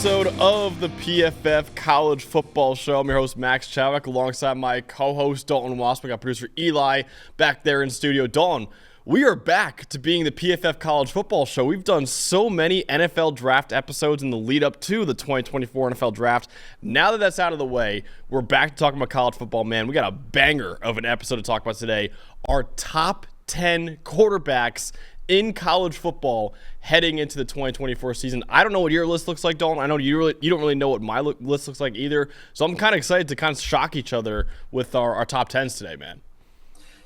episode of the PFF College Football Show. I'm your host, Max Chadwick, alongside my co-host, Dalton Wasp. I got producer Eli back there in studio. Dalton, we are back to being the PFF College Football Show. We've done so many NFL draft episodes in the lead up to the 2024 NFL Draft. Now that that's out of the way, we're back to talking about college football, man. We got a banger of an episode to talk about today. Our top 10 quarterbacks in college football heading into the 2024 season. I don't know what your list looks like, Dalton. I know you don't really know what my list looks like either. So I'm kind of excited to kind of shock each other with our top 10s today, man.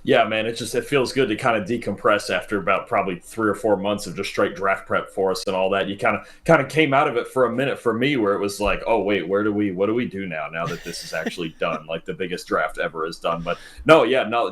Yeah, man, it feels good to kind of decompress after about probably 3 or 4 months of just straight draft prep for us and all that. You kind of came out of it for a minute for me where it was like, oh wait, what do we do now that this is actually done? Like the biggest draft ever is done. But no,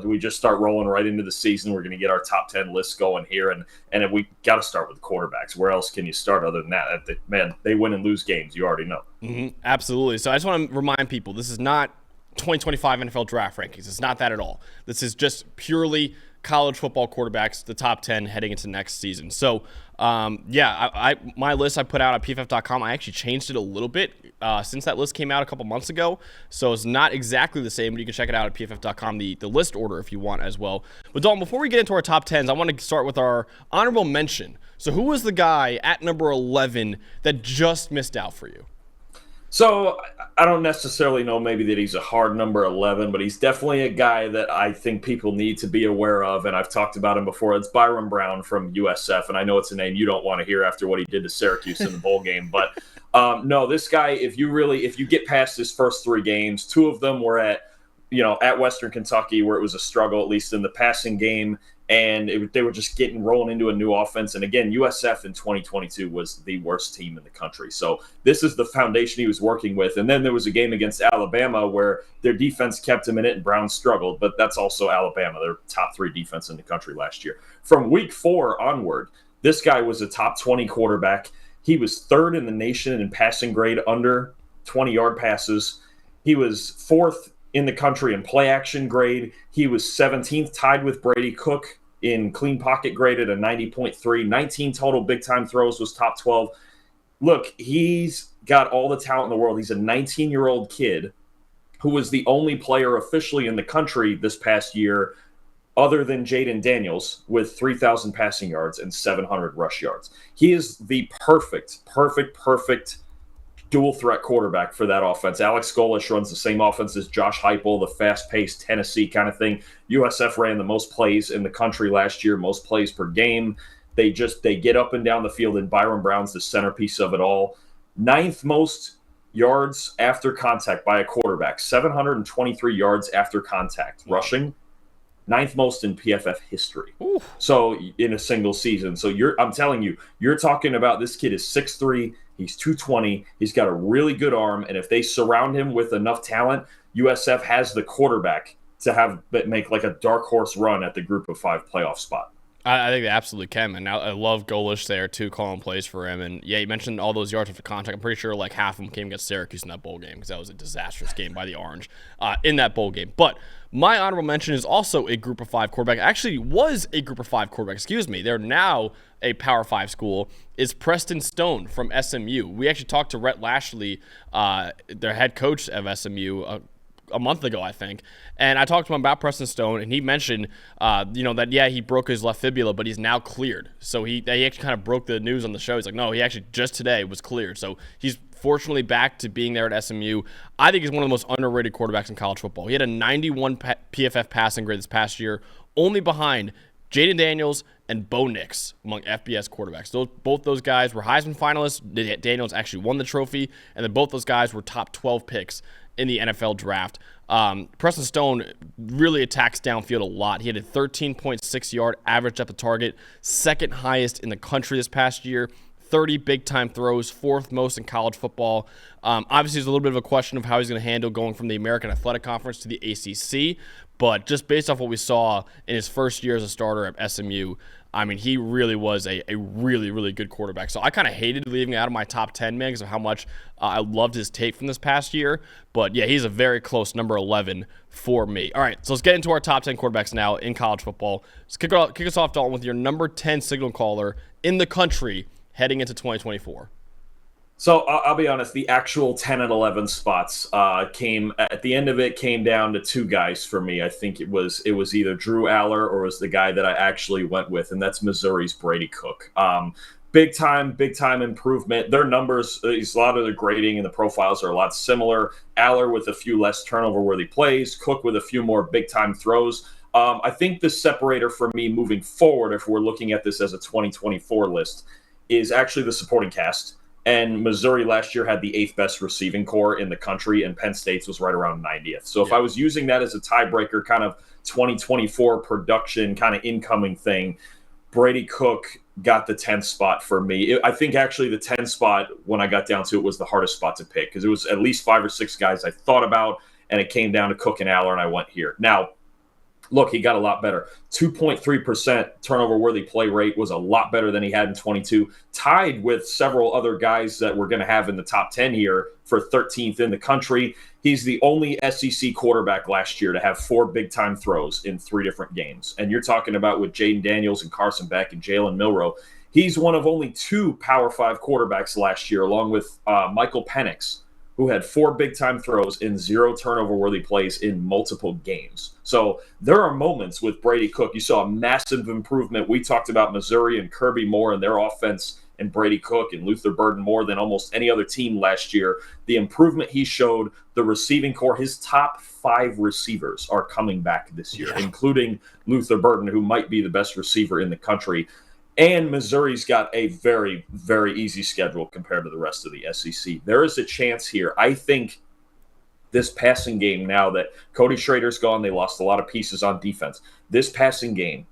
we just start rolling right into the season. We're going to get our top 10 lists going here, and we got to start with quarterbacks. Where else can you start other than that? Man, they win and lose games. You already know. Mm-hmm, absolutely. So I just want to remind people, this is not 2025 NFL draft rankings. It's not that at all. This is just purely college football quarterbacks, the top 10 heading into next season. So, my list I put out at pff.com, I actually changed it a little bit since that list came out a couple months ago. So it's not exactly the same, but you can check it out at pff.com, the list order if you want as well. But Dalton, before we get into our top 10s, I want to start with our honorable mention. So who was the guy at number 11 that just missed out for you? So I don't necessarily know maybe that he's a hard number 11, but he's definitely a guy that I think people need to be aware of, and I've talked about him before. It's Byron Brown from USF, and I know it's a name you don't want to hear after what he did to Syracuse in the bowl game. But no, this guy, if you get past his first 3 games, 2 of them were at Western Kentucky, where it was a struggle, at least in the passing game. And they were just rolling into a new offense. And again, USF in 2022 was the worst team in the country. So this is the foundation he was working with. And then there was a game against Alabama where their defense kept him in it and Brown struggled. But that's also Alabama, their top 3 defense in the country last year. From week 4 onward, this guy was a top 20 quarterback. He was 3rd in the nation in passing grade under 20-yard passes. He was 4th in the country in play action grade. He was 17th, tied with Brady Cook in clean pocket grade at a 90.3. 19 total big time throws, was top 12. Look, he's got all the talent in the world. He's a 19-year-old kid who was the only player officially in the country this past year other than Jaden Daniels with 3,000 passing yards and 700 rush yards. He is the perfect dual threat quarterback for that offense. Alex Golesh runs the same offense as Josh Heupel, the fast-paced Tennessee kind of thing. USF ran the most plays in the country last year, most plays per game. They get up and down the field, and Byron Brown's the centerpiece of it all. 9th most yards after contact by a quarterback, 723 yards after contact. Rushing, 9th most in PFF history. Ooh. So in a single season. So I'm telling you, you're talking about this kid is 6'3", he's 220, he's got a really good arm, and if they surround him with enough talent, USF has the quarterback to make like a dark horse run at the Group of 5 playoff spot. I think they absolutely can, man. Now, I love Golesh there, too, calling plays for him. And, yeah, you mentioned all those yards after contact. I'm pretty sure like half of them came against Syracuse in that bowl game because that was a disastrous game by the Orange in that bowl game. But my honorable mention is also a Group of 5 quarterback. Actually was a Group of 5 quarterback. Excuse me. They're now a Power 5 school. Is Preston Stone from SMU. We actually talked to Rhett Lashley, their head coach of SMU, a month ago, I think. And I talked to him about Preston Stone, and he mentioned, that, yeah, he broke his left fibula, but he's now cleared. So he actually kind of broke the news on the show. He's like, no, he actually just today was cleared. So he's fortunately back to being there at SMU. I think he's one of the most underrated quarterbacks in college football. He had a 91 PFF passing grade this past year, only behind Jaden Daniels and Bo Nix among FBS quarterbacks. Both those guys were Heisman finalists. Daniels actually won the trophy, and then both those guys were top 12 picks in the NFL draft. Preston Stone really attacks downfield a lot. He had a 13.6 yard average depth of target, 2nd highest in the country this past year, 30 big-time throws, 4th most in college football. Obviously, there's a little bit of a question of how he's going to handle going from the American Athletic Conference to the ACC, but just based off what we saw in his first year as a starter at SMU, I mean, he really was a really, really good quarterback. So I kind of hated leaving out of my top 10, man, because of how much I loved his tape from this past year. But, yeah, he's a very close number 11 for me. All right, so let's get into our top 10 quarterbacks now in college football. Let's kick us off, Dalton, with your number 10 signal caller in the country heading into 2024. So I'll be honest. The actual 10 and 11 spots came at the end of it. Came down to two guys for me. I think it was either Drew Aller or was the guy that I actually went with, and that's Missouri's Brady Cook. Big time improvement. Their numbers, a lot of the grading and the profiles are a lot similar. Aller with a few less turnover worthy plays. Cook with a few more big time throws. I think the separator for me moving forward, if we're looking at this as a 2024 list, is actually the supporting cast. And Missouri last year had the eighth best receiving core in the country, and Penn State's was right around 90th. So if I was using that as a tiebreaker, kind of 2024 production, kind of incoming thing, Brady Cook got the 10th spot for me. I think actually the 10th spot, when I got down to it, was the hardest spot to pick because it was at least 5 or 6 guys I thought about, and it came down to Cook and Aller, and I went here. Now, look, he got a lot better. 2.3% turnover worthy play rate was a lot better than he had in 22, tied with several other guys that we're going to have in the top 10 here for 13th in the country. He's the only SEC quarterback last year to have 4 big-time throws in 3 different games. And you're talking about with Jaden Daniels and Carson Beck and Jalen Milroe. He's one of only 2 Power 5 quarterbacks last year, along with Michael Penix, who had 4 big-time throws in 0 turnover-worthy plays in multiple games. So there are moments with Brady Cook. You saw a massive improvement. We talked about Missouri and Kirby Moore and their offense and Brady Cook and Luther Burden more than almost any other team last year. The improvement he showed, the receiving core, his top 5 receivers are coming back this year, including Luther Burden, who might be the best receiver in the country. And Missouri's got a very, very easy schedule compared to the rest of the SEC. There is a chance here. I think this passing game, now that Cody Schrader's gone, they lost a lot of pieces on defense. This passing game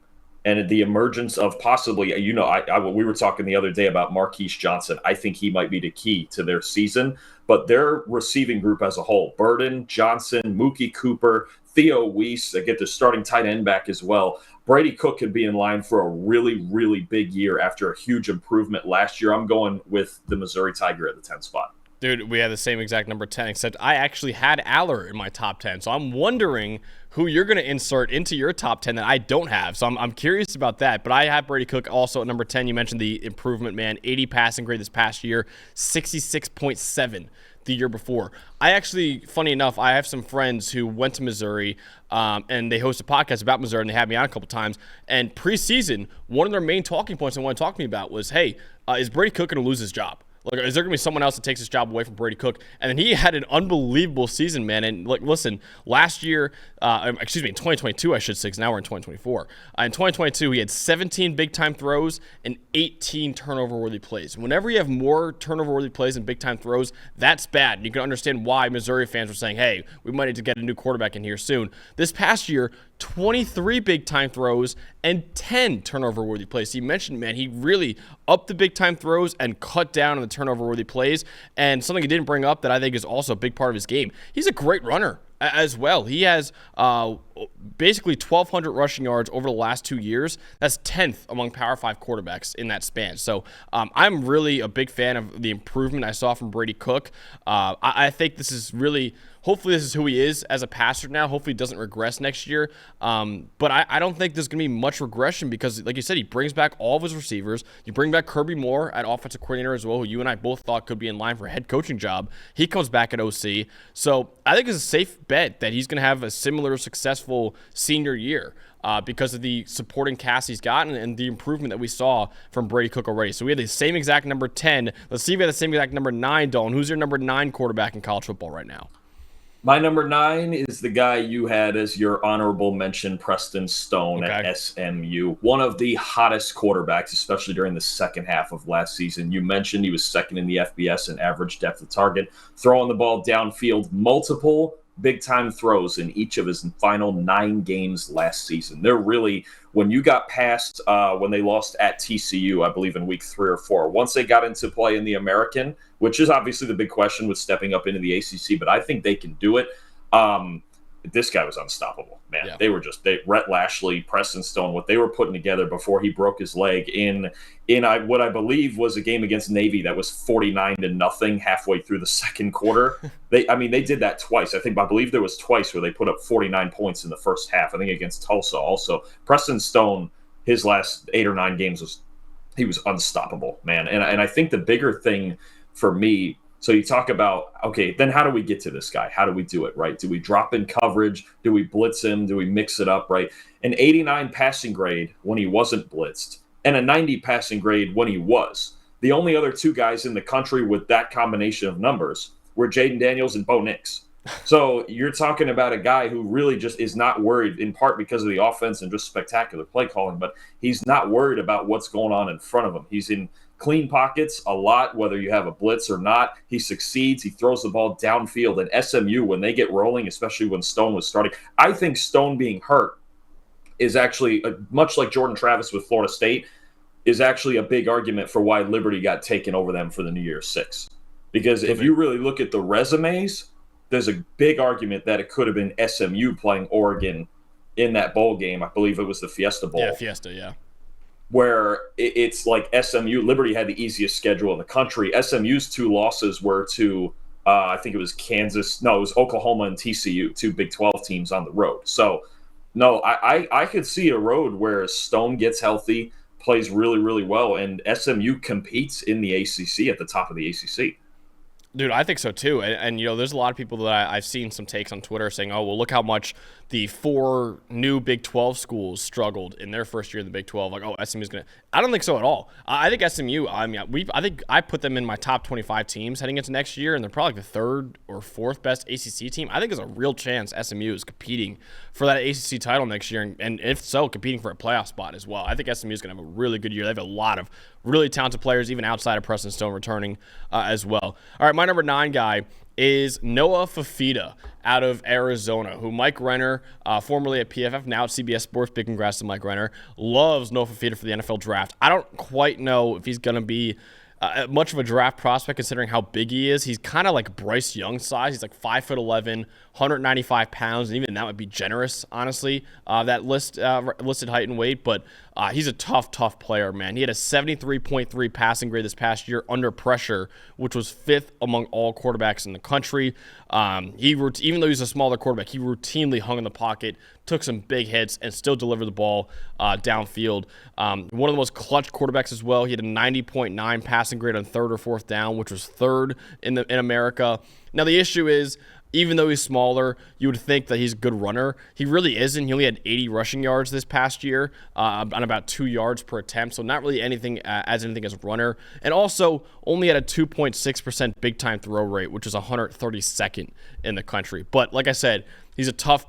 and the emergence of possibly, we were talking the other day about Marquise Johnson. I think he might be the key to their season. But their receiving group as a whole, Burden, Johnson, Mookie Cooper, Theo Weiss, they get the starting tight end back as well. Brady Cook could be in line for a really, really big year after a huge improvement last year. I'm going with the Missouri Tiger at the 10th spot. Dude, we had the same exact number 10, except I actually had Aller in my top 10. So I'm wondering who you're going to insert into your top 10 that I don't have. So I'm curious about that. But I have Brady Cook also at number 10. You mentioned the improvement, man. 80 passing grade this past year, 66.7 the year before. I actually, funny enough, I have some friends who went to Missouri and they host a podcast about Missouri, and they had me on a couple times. And preseason, one of their main talking points they want to talk to me about was, hey, is Brady Cook going to lose his job? Like, is there going to be someone else that takes his job away from Brady Cook? And then he had an unbelievable season, man. And, like, listen, last year, in 2022, I should say, because now we're in 2024. In 2022, he had 17 big-time throws and 18 turnover-worthy plays. Whenever you have more turnover-worthy plays and big-time throws, that's bad. And you can understand why Missouri fans were saying, hey, we might need to get a new quarterback in here soon. This past year, 23 big-time throws and 10 turnover-worthy plays. So you mentioned, man, he really upped the big-time throws and cut down on the turnover-worthy plays. And something he didn't bring up that I think is also a big part of his game, he's a great runner as well. He has basically 1,200 rushing yards over the last 2 years. That's 10th among Power 5 quarterbacks in that span. So I'm really a big fan of the improvement I saw from Brady Cook. I think this is really – hopefully this is who he is as a passer now. Hopefully he doesn't regress next year. But I don't think there's going to be much regression because, like you said, he brings back all of his receivers. You bring back Kirby Moore at offensive coordinator as well, who you and I both thought could be in line for a head coaching job. He comes back at OC. So I think it's a safe bet that he's going to have a similar successful senior year because of the supporting cast he's gotten and the improvement that we saw from Brady Cook already. So we had the same exact number 10. Let's see if we have the same exact number 9, Dalton. Who's your number 9 quarterback in college football right now? My number 9 is the guy you had as your honorable mention, Preston Stone at SMU. One of the hottest quarterbacks, especially during the second half of last season. You mentioned he was second in the FBS in average depth of target, throwing the ball downfield, multiple big-time throws in each of his final 9 games last season. They're really, when you got past when they lost at TCU, I believe in week 3 or 4, once they got into play in the American, which is obviously the big question with stepping up into the ACC, but I think they can do it. This guy was unstoppable, man. Yeah. They were Rhett Lashley, Preston Stone, what they were putting together before he broke his leg in what I believe was a game against Navy that was 49-0 halfway through the second quarter. They did that twice. I believe there was twice where they put up 49 points in the first half. I think against Tulsa also. Preston Stone, his last 8 or 9 games he was unstoppable, man. And I think the bigger thing for me. So you talk about, okay, then how do we get to this guy? How do we do it, right? Do we drop in coverage? Do we blitz him? Do we mix it up, right? An 89 passing grade when he wasn't blitzed and a 90 passing grade when he was. The only other two guys in the country with that combination of numbers were Jaden Daniels and Bo Nix. So you're talking about a guy who really just is not worried, in part because of the offense and just spectacular play calling, but he's not worried about what's going on in front of him. He's in clean pockets a lot, whether you have a blitz or not. He succeeds. He throws the ball downfield. And SMU, when they get rolling, especially when Stone was starting, I think Stone being hurt is actually, much like Jordan Travis with Florida State, is actually a big argument for why Liberty got taken over them for the New Year's Six. Because if you really look at the resumes, there's a big argument that it could have been SMU playing Oregon in that bowl game. I believe it was the Fiesta Bowl. Yeah, Fiesta, yeah. Where it's like SMU, Liberty had the easiest schedule in the country. SMU's two losses were to, I think it was Kansas. No, it was Oklahoma and TCU, two Big 12 teams on the road. So, no, I could see a road where Stone gets healthy, plays really, really well, and SMU competes in the ACC at the top of the ACC. Dude, I think so too. And you know, there's a lot of people that I've seen some takes on Twitter saying, oh, well, look how much the 4 new Big 12 schools struggled in their first year in the Big 12. Like, oh, SMU's going to – I don't think so at all. I think SMU, I think I put them in my top 25 teams heading into next year, and they're probably the 3rd or 4th best ACC team. I think there's a real chance SMU is competing for that ACC title next year, and if so, competing for a playoff spot as well. I think SMU is going to have a really good year. They have a lot of really talented players, even outside of Preston Stone returning as well. All right, my number 9 guy is Noah Fifita out of Arizona, who Mike Renner, formerly at PFF, now at CBS Sports, big congrats to Mike Renner, loves Noah Fifita for the NFL draft. I don't quite know if he's going to be much of a draft prospect considering how big he is. He's kind of like Bryce Young size. He's like 5'11", 195 pounds, and even that would be generous, honestly, that listed height and weight. But he's a tough player, man. He had a 73.3 passing grade this past year under pressure, which was 5th among all quarterbacks in the country. Even though he's a smaller quarterback, he routinely hung in the pocket, took some big hits, and still delivered the ball downfield. One of the most clutch quarterbacks as well. He had a 90.9 passing grade on 3rd or 4th down, which was 3rd in America. Now, the issue is, even though he's smaller, you would think that he's a good runner. He really isn't. He only had 80 rushing yards this past year on about 2 yards per attempt, so not really anything as a runner. And also only had a 2.6% big-time throw rate, which is 132nd in the country. But like I said, he's a tough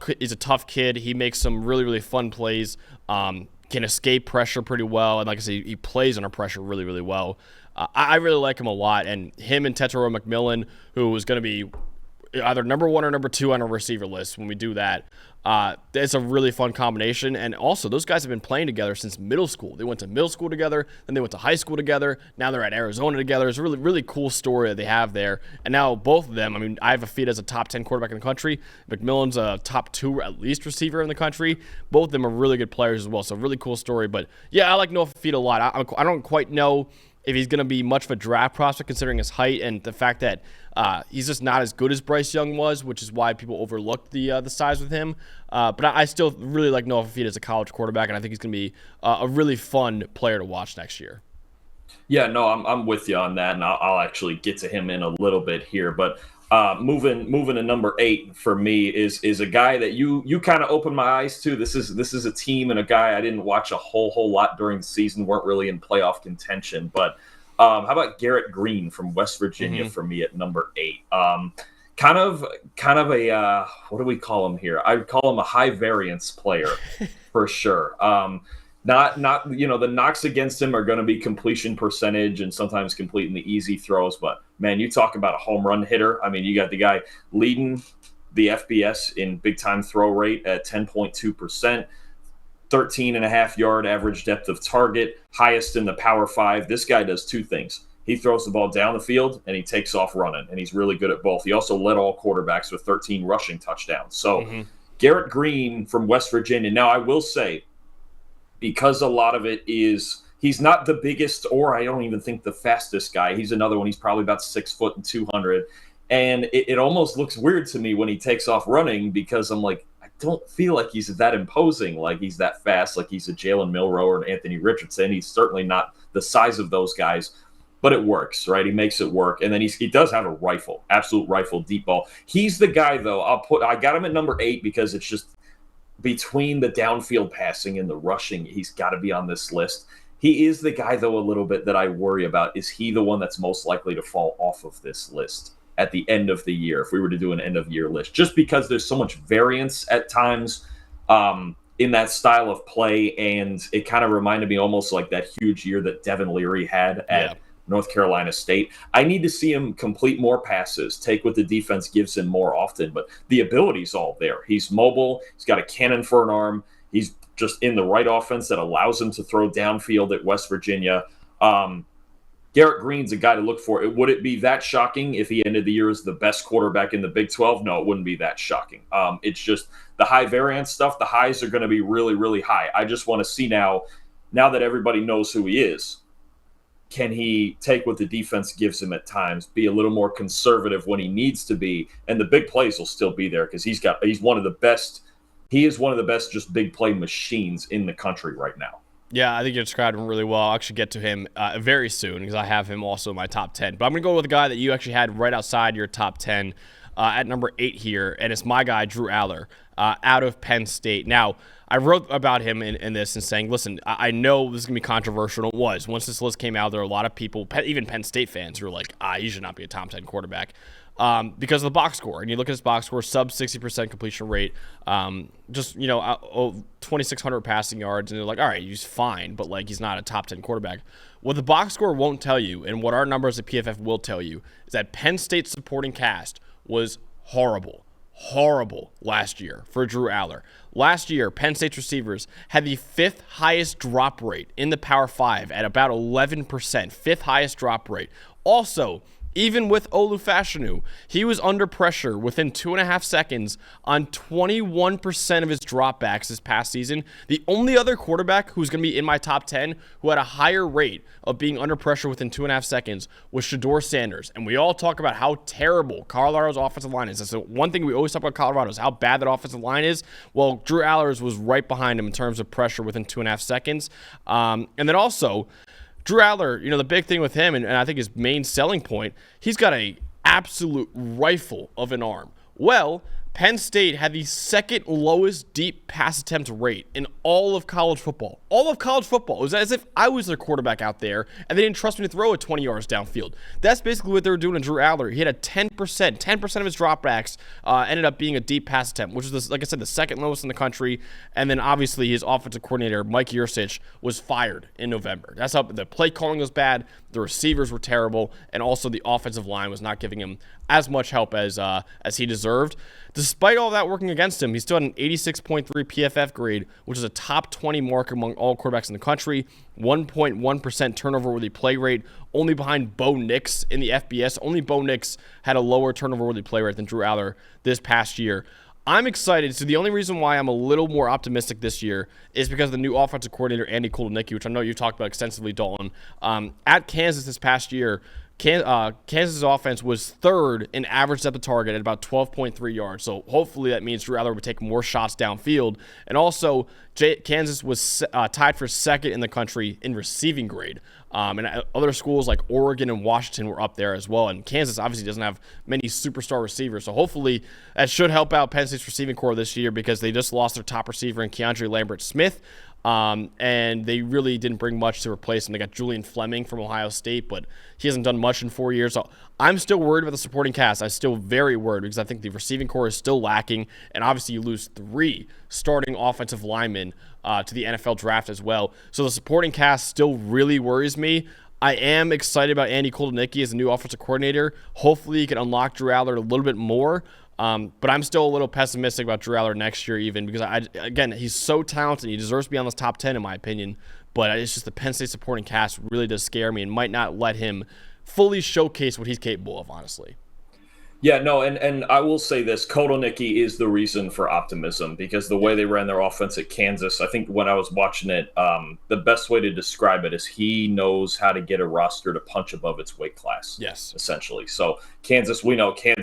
kid. He makes some really, really fun plays, can escape pressure pretty well, and like I said, he plays under pressure really, really well. I really like him a lot, and him and Tetairoa McMillan, who is going to be either number 1 or number 2 on a receiver list when we do that. It's a really fun combination. And also, those guys have been playing together since middle school. They went to middle school together, then they went to high school together. Now they're at Arizona together. It's a really, really cool story that they have there. And now both of them, I mean, I have Fifita as a top 10 quarterback in the country. McMillan's a top 2 at least receiver in the country. Both of them are really good players as well. So really cool story. But yeah, I like Noah Fifita a lot. I don't quite know if he's going to be much of a draft prospect considering his height and the fact that he's just not as good as Bryce Young was, which is why people overlooked the size with him. But I still really like Noah Fifita as a college quarterback, and I think he's going to be a really fun player to watch next year. Yeah, no, I'm with you on that, and I'll actually get to him in a little bit here. But moving to number 8 for me is a guy that you kind of opened my eyes to. This is a team and a guy I didn't watch a whole lot during the season, weren't really in playoff contention. But how about Garrett Green from West Virginia for me at number 8? Kind of a what do we call him here? I would call him a high variance player for sure. Not the knocks against him are going to be completion percentage and sometimes completing the easy throws. But man, you talk about a home run hitter. I mean, you got the guy leading the FBS in big time throw rate at 10.2%, 13.5 yard average depth of target, highest in the Power 5. This guy does 2 things. He throws the ball down the field and he takes off running, and he's really good at both. He also led all quarterbacks with 13 rushing touchdowns. So Garrett Green from West Virginia. Now, I will say, because a lot of it is he's not the biggest, or I don't even think the fastest guy. He's another one. He's probably about 6 foot and 200. And it almost looks weird to me when he takes off running, because I'm like, I don't feel like he's that imposing, like he's that fast, like he's a Jalen Milroe or an Anthony Richardson. He's certainly not the size of those guys. but it works, right? He makes it work, and then he does have a rifle, absolute rifle, deep ball. He's the guy though. I got him at number 8 because it's just between the downfield passing and the rushing, he's got to be on this list. He is the guy, though, a little bit that I worry about. Is he the one that's most likely to fall off of this list at the end of the year if we were to do an end-of-year list? Just because there's so much variance at times in that style of play, and it kind of reminded me almost like that huge year that Devin Leary had at North Carolina State. I need to see him complete more passes, take what the defense gives him more often, but the ability's all there. He's mobile. He's got a cannon for an arm. He's just in the right offense that allows him to throw downfield at West Virginia. Garrett Green's a guy to look for. Would it be that shocking if he ended the year as the best quarterback in the Big 12? No, it wouldn't be that shocking. It's just the high variance stuff. The highs are going to be really, really high. I just want to see now that everybody knows who he is, can he take what the defense gives him at times, be a little more conservative when he needs to be, and the big plays will still be there because he's one of the best. He is one of the best just big play machines in the country right now. Yeah, I think you described him really well. I'll actually get to him very soon because I have him also in my top 10. But I'm going to go with a guy that you actually had right outside your top 10 at number 8 here, and it's my guy, Drew Aller, out of Penn State. Now, I wrote about him in this and saying, listen, I know this is going to be controversial. It was. Once this list came out, there were a lot of people, even Penn State fans, who were like, he should not be a top 10 quarterback because of the box score. And you look at his box score, sub 60% completion rate, 2,600 passing yards, and they're like, all right, he's fine, but like he's not a top 10 quarterback. What the box score won't tell you, and what our numbers at PFF will tell you, is that Penn State's supporting cast was horrible last year for Drew Aller. Last year, Penn State's receivers had the 5th highest drop rate in the Power 5 at about 11%. 5th highest drop rate. Also, even with Olu Fashanu, he was under pressure within 2.5 seconds on 21% of his dropbacks this past season. The only other quarterback who's going to be in my top 10 who had a higher rate of being under pressure within 2.5 seconds was Shedeur Sanders. And we all talk about how terrible Colorado's offensive line is. So one thing we always talk about Colorado is how bad that offensive line is. Well, Drew Allers was right behind him in terms of pressure within 2.5 seconds. And then also, Drew Aller, the big thing with him, and I think his main selling point, he's got an absolute rifle of an arm. Well, Penn State had the 2nd lowest deep pass attempt rate in all of college football. All of college football. It was as if I was their quarterback out there, and they didn't trust me to throw it 20 yards downfield. That's basically what they were doing to Drew Aller. He had a 10% of his dropbacks ended up being a deep pass attempt, which is, like I said, the 2nd lowest in the country. And then obviously his offensive coordinator, Mike Yurcich, was fired in November. That's how the play calling was bad, the receivers were terrible, and also the offensive line was not giving him as much help as he deserved. Despite all that working against him, he still had an 86.3 PFF grade, which is a top 20 mark among all quarterbacks in the country, 1.1% turnover-worthy play rate, only behind Bo Nix in the FBS. Only Bo Nix had a lower turnover-worthy play rate than Drew Aller this past year. I'm excited. So the only reason why I'm a little more optimistic this year is because of the new offensive coordinator, Andy Kotelnicki, which I know you've talked about extensively, Dalton. At Kansas this past year, Kansas' offense was 3rd in average depth of target at about 12.3 yards. So hopefully that means Drew Aller would take more shots downfield. And also, Kansas was tied for 2nd in the country in receiving grade. And other schools like Oregon and Washington were up there as well. And Kansas obviously doesn't have many superstar receivers. So hopefully that should help out Penn State's receiving core this year because they just lost their top receiver in Keandre Lambert-Smith. And they really didn't bring much to replace him. They got Julian Fleming from Ohio State, but he hasn't done much in 4 years. So I'm still worried about the supporting cast. I'm still very worried because I think the receiving core is still lacking. And obviously you lose 3 starting offensive linemen to the NFL draft as well. So the supporting cast still really worries me. I am excited about Andy Kotelnicki as a new offensive coordinator. Hopefully he can unlock Drew Aller a little bit more. But I'm still a little pessimistic about Drew Aller next year even because, again, he's so talented. He deserves to be on this top 10 in my opinion. But it's just the Penn State supporting cast really does scare me and might not let him fully showcase what he's capable of, honestly. Yeah, no, and I will say this, Kotelnicki is the reason for optimism because the way they ran their offense at Kansas, I think when I was watching it, the best way to describe it is he knows how to get a roster to punch above its weight class. Yes. Essentially. So Kansas, we know they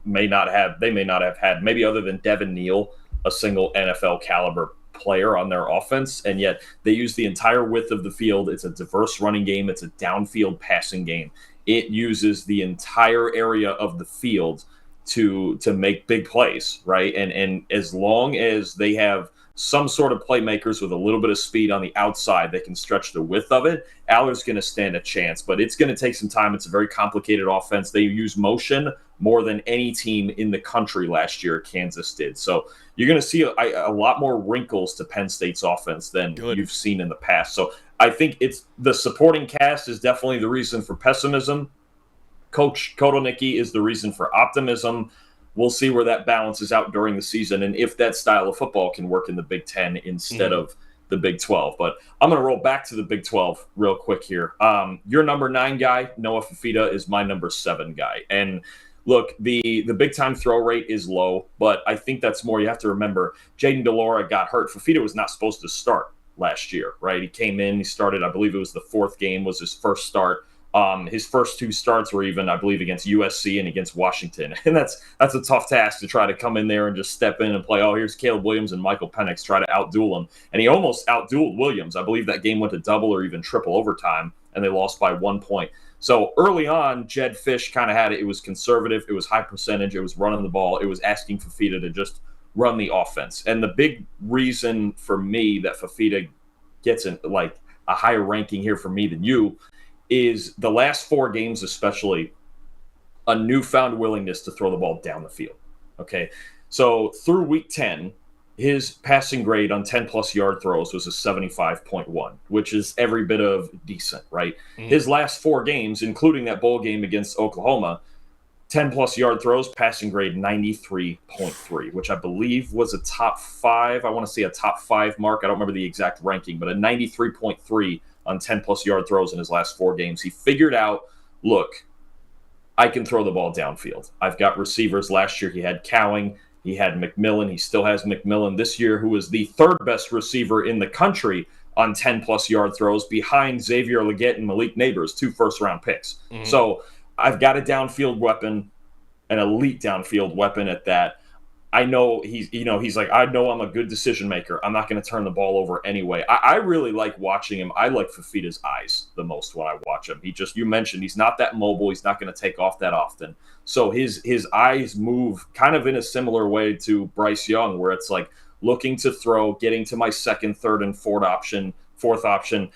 may not have had, maybe other than Devin Neal, a single NFL caliber player on their offense, and yet they use the entire width of the field. It's a diverse running game. It's a downfield passing game. It uses the entire area of the field to make big plays, right? And as long as they have some sort of playmakers with a little bit of speed on the outside that can stretch the width of it, Aller's going to stand a chance. But it's going to take some time. It's a very complicated offense. They use motion more than any team in the country last year. Kansas did. So you're going to see a lot more wrinkles to Penn State's offense than you've seen in the past. So I think it's the supporting cast is definitely the reason for pessimism. Coach Kotelnicki is the reason for optimism. We'll see where that balances out during the season and if that style of football can work in the Big Ten instead of the Big 12. But I'm going to roll back to the Big 12 real quick here. Your number 9 guy, Noah Fifita, is my number 7 guy. And look, the big-time throw rate is low, but I think that's more. You have to remember, Jaden DeLora got hurt. Fifita was not supposed to start last year, right? He came in, he started, I believe it was the 4th game was his first start. His first 2 starts were even, I believe, against USC and against Washington. And that's a tough task to try to come in there and just step in and play, oh, here's Caleb Williams and Michael Penix, try to outduel him. And he almost outdueled Williams. I believe that game went to double or even triple overtime, and they lost by 1 point. So early on, Jed Fish kind of had it. It was conservative. It was high percentage. It was running the ball. It was asking Fifita to just run the offense. And the big reason for me that Fifita gets a higher ranking here for me than you is the last 4 games, especially a newfound willingness to throw the ball down the field. Okay. So through week 10, his passing grade on 10-plus yard throws was a 75.1, which is every bit of decent, right? His last 4 games, including that bowl game against Oklahoma, 10-plus yard throws, passing grade 93.3, which I believe was a top 5. I want to say a top 5 mark. I don't remember the exact ranking, but a 93.3 on 10-plus yard throws in his last 4 games. He figured out, look, I can throw the ball downfield. I've got receivers. Last year he had Cowing. He had McMillan. He still has McMillan this year, who is the 3rd best receiver in the country on 10-plus yard throws behind Xavier Legette and Malik Neighbors, 2 first-round picks. So I've got a downfield weapon, an elite downfield weapon at that. I know he's like, I know I'm a good decision maker. I'm not going to turn the ball over anyway. I really like watching him. I like Fifita's eyes the most when I watch him. You mentioned he's not that mobile. He's not going to take off that often. So his eyes move kind of in a similar way to Bryce Young, where it's like looking to throw, getting to my 2nd, 3rd, and 4th option,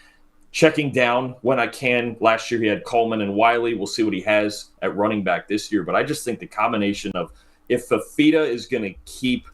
checking down when I can. Last year he had Coleman and Wiley. We'll see what he has at running back this year. But I just think the combination of, if Fifita is going to keep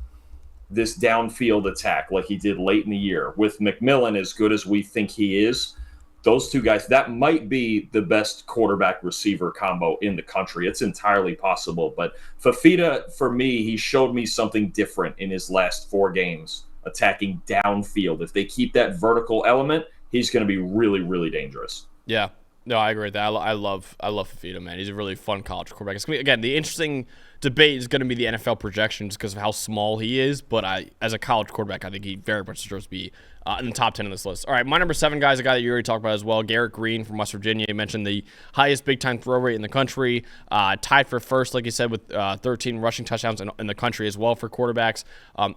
this downfield attack like he did late in the year, with McMillan as good as we think he is, those 2 guys, that might be the best quarterback-receiver combo in the country. It's entirely possible. But Fifita, for me, he showed me something different in his last 4 games, attacking downfield. If they keep that vertical element, he's going to be really, really dangerous. Yeah. No, I agree with that. I love Fifita, man. He's a really fun college quarterback. It's gonna be, again, the interesting debate is going to be the NFL projections because of how small he is. But as a college quarterback, I think he very much deserves to be in the top 10 on this list. All right, my number 7 guy is a guy that you already talked about as well, Garrett Green from West Virginia. You mentioned the highest big-time throw rate in the country, tied for first, like you said, with 13 rushing touchdowns in the country as well for quarterbacks.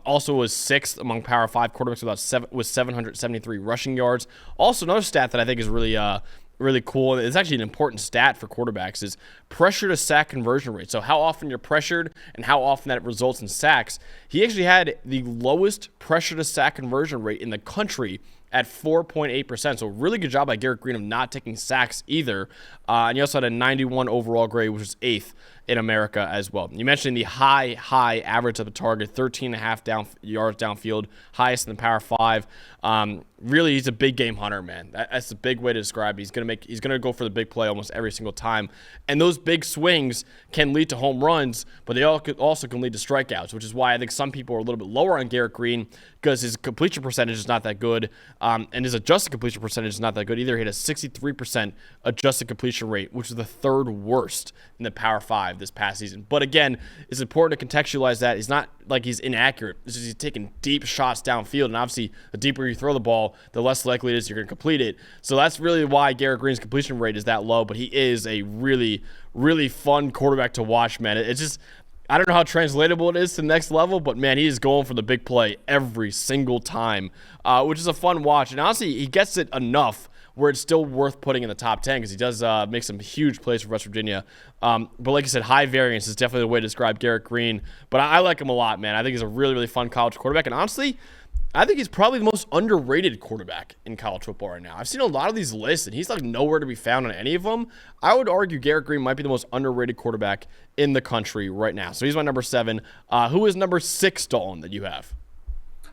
Also was 6th among Power 5 quarterbacks with 773 rushing yards. Also, another stat that I think is really cool, it's actually an important stat for quarterbacks, is pressure to sack conversion rate. So how often you're pressured and how often that results in sacks. He actually had the lowest pressure to sack conversion rate in the country at 4.8%. So really good job by Garrett Green of not taking sacks either. And he also had a 91 overall grade, which was 8th in America as well. You mentioned the high average of the target, 13.5 yards downfield, highest in the Power 5. Really, he's a big game hunter, man. That's a big way to describe it. He's gonna go for the big play almost every single time. And those big swings can lead to home runs, but they also can lead to strikeouts, which is why I think some people are a little bit lower on Garrett Green because his completion percentage is not that good, and his adjusted completion percentage is not that good either. He had a 63% adjusted completion rate, which is the 3rd worst in the Power 5 this past season. But again, it's important to contextualize that. He's not like he's inaccurate. It's just he's taking deep shots downfield, and obviously the deeper you throw the ball, the less likely it is you're going to complete it. So that's really why Garrett Green's completion rate is that low, but he is a really, really fun quarterback to watch, man. It's just I don't know how translatable it is to the next level, but man, he is going for the big play every single time, which is a fun watch. And honestly, he gets it enough where it's still worth putting in the top 10 because he does make some huge plays for West Virginia. But like you said, high variance is definitely the way to describe Garrett Green. But I like him a lot, man. I think he's a really, really fun college quarterback. And honestly, I think he's probably the most underrated quarterback in college football right now. I've seen a lot of these lists, and he's like nowhere to be found on any of them. I would argue Garrett Green might be the most underrated quarterback in the country right now. So he's my number 7. Who is number 6, Dalton, that you have?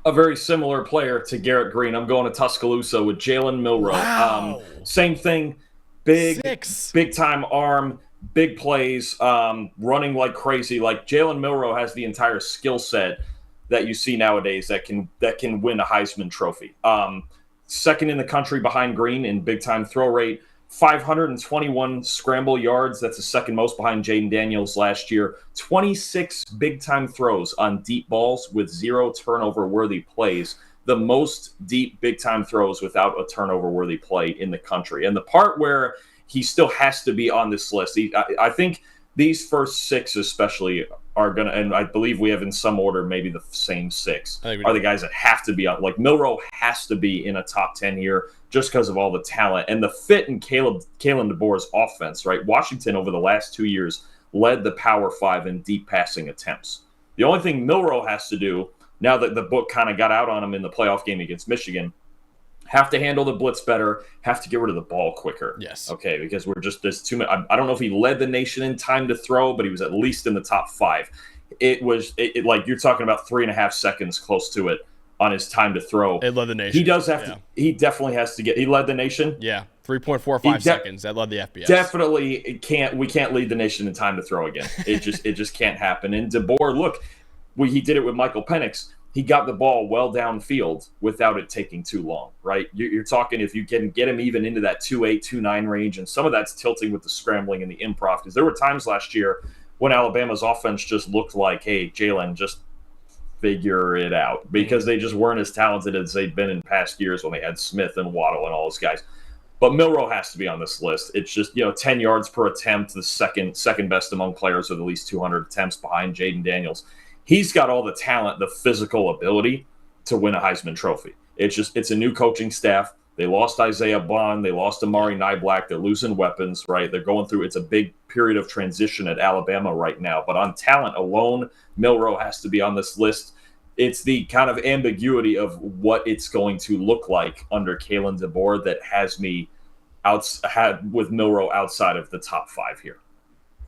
A very similar player to Garrett Green. I'm going to Tuscaloosa with Jalen Milroe. Wow. Same thing. Big time arm, big plays, running like crazy. Like Jalen Milroe has the entire skill set that you see nowadays that can win a Heisman Trophy. Second in the country behind Green in big time throw rate. 521 scramble yards. That's the second most behind Jaden Daniels last year. 26 big-time throws on deep balls with 0 turnover-worthy plays. The most deep big-time throws without a turnover-worthy play in the country. And the part where he still has to be on this list, I think these first 6 especially are going to, and I believe we have in some order maybe the same 6, are the guys that have to be on. Like Milroe has to be in a top 10 here just because of all the talent and the fit in Kalen DeBoer's offense, right? Washington over the last 2 years led the Power 5 in deep passing attempts. The only thing Milroe has to do, now that the book kind of got out on him in the playoff game against Michigan, have to handle the blitz better, have to get rid of the ball quicker. Yes. Okay, because there's too many. I don't know if he led the nation in time to throw, but he was at least in the top 5. It was like you're talking about 3.5 seconds close to it on his time to throw. It led the nation. He does have to. He definitely has to get. He led the nation. Yeah, 3.45 seconds. That led the FBS. Definitely can't. We can't lead the nation in time to throw again. It just can't happen. And DeBoer, look, he did it with Michael Penix. He got the ball well downfield without it taking too long, right? You're talking if you can get him even into that 2.8, 2.9 range, and some of that's tilting with the scrambling and the improv. Because there were times last year when Alabama's offense just looked like, hey, Jalen, just figure it out, because they just weren't as talented as they'd been in past years when they had Smith and Waddle and all those guys. But Milroe has to be on this list. It's just, 10 yards per attempt, the second best among players with at least 200 attempts behind Jaden Daniels. He's got all the talent, the physical ability to win a Heisman Trophy. It's a new coaching staff. They lost Isaiah Bond. They lost Amari Niblack. They're losing weapons, right? They're going through, it's a big period of transition at Alabama right now. But on talent alone, Milroe has to be on this list. It's the kind of ambiguity of what it's going to look like under Kalen DeBoer that has me with Milroe outside of the top 5 here.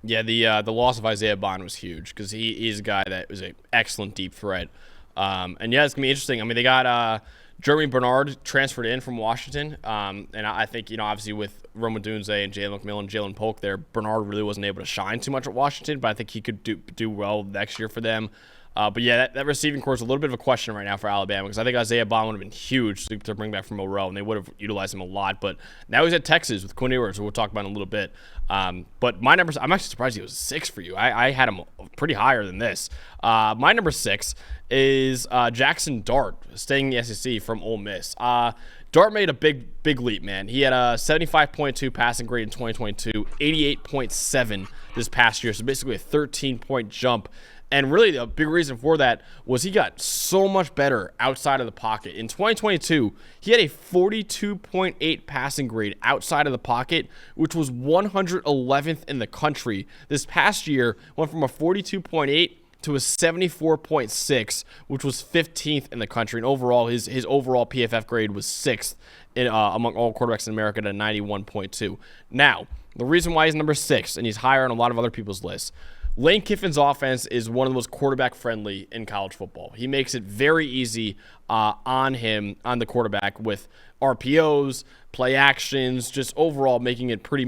Yeah, the loss of Isaiah Bond was huge because he's a guy that was an excellent deep threat. And yeah, it's going to be interesting. I mean, they got Jeremy Bernard transferred in from Washington. And I think, obviously with Rome Odunze and Jalen McMillan, Jalen Polk there, Bernard really wasn't able to shine too much at Washington, but I think he could do well next year for them. But yeah, that receiving core is a little bit of a question right now for Alabama because I think Isaiah Bond would have been huge to bring back from Morrell, and they would have utilized him a lot. But now he's at Texas with Quinn Ewers, who we'll talk about in a little bit. But my numbers, I'm actually surprised he was 6 for you. I had him pretty higher than this. My number 6 is Jackson Dart, staying in the SEC from Ole Miss. Dart made a big leap, man. He had a 75.2 passing grade in 2022, 88.7 this past year, so basically a 13-point jump. And really, the big reason for that was he got so much better outside of the pocket. In 2022, he had a 42.8 passing grade outside of the pocket, which was 111th in the country. This past year, went from a 42.8 to a 74.6, which was 15th in the country. And overall, his overall PFF grade was 6th among all quarterbacks in America at 91.2. Now, the reason why he's number 6, and he's higher on a lot of other people's lists, Lane Kiffin's offense is one of the most quarterback-friendly in college football. He makes it very easy on the quarterback with RPOs, play actions, just overall making it pretty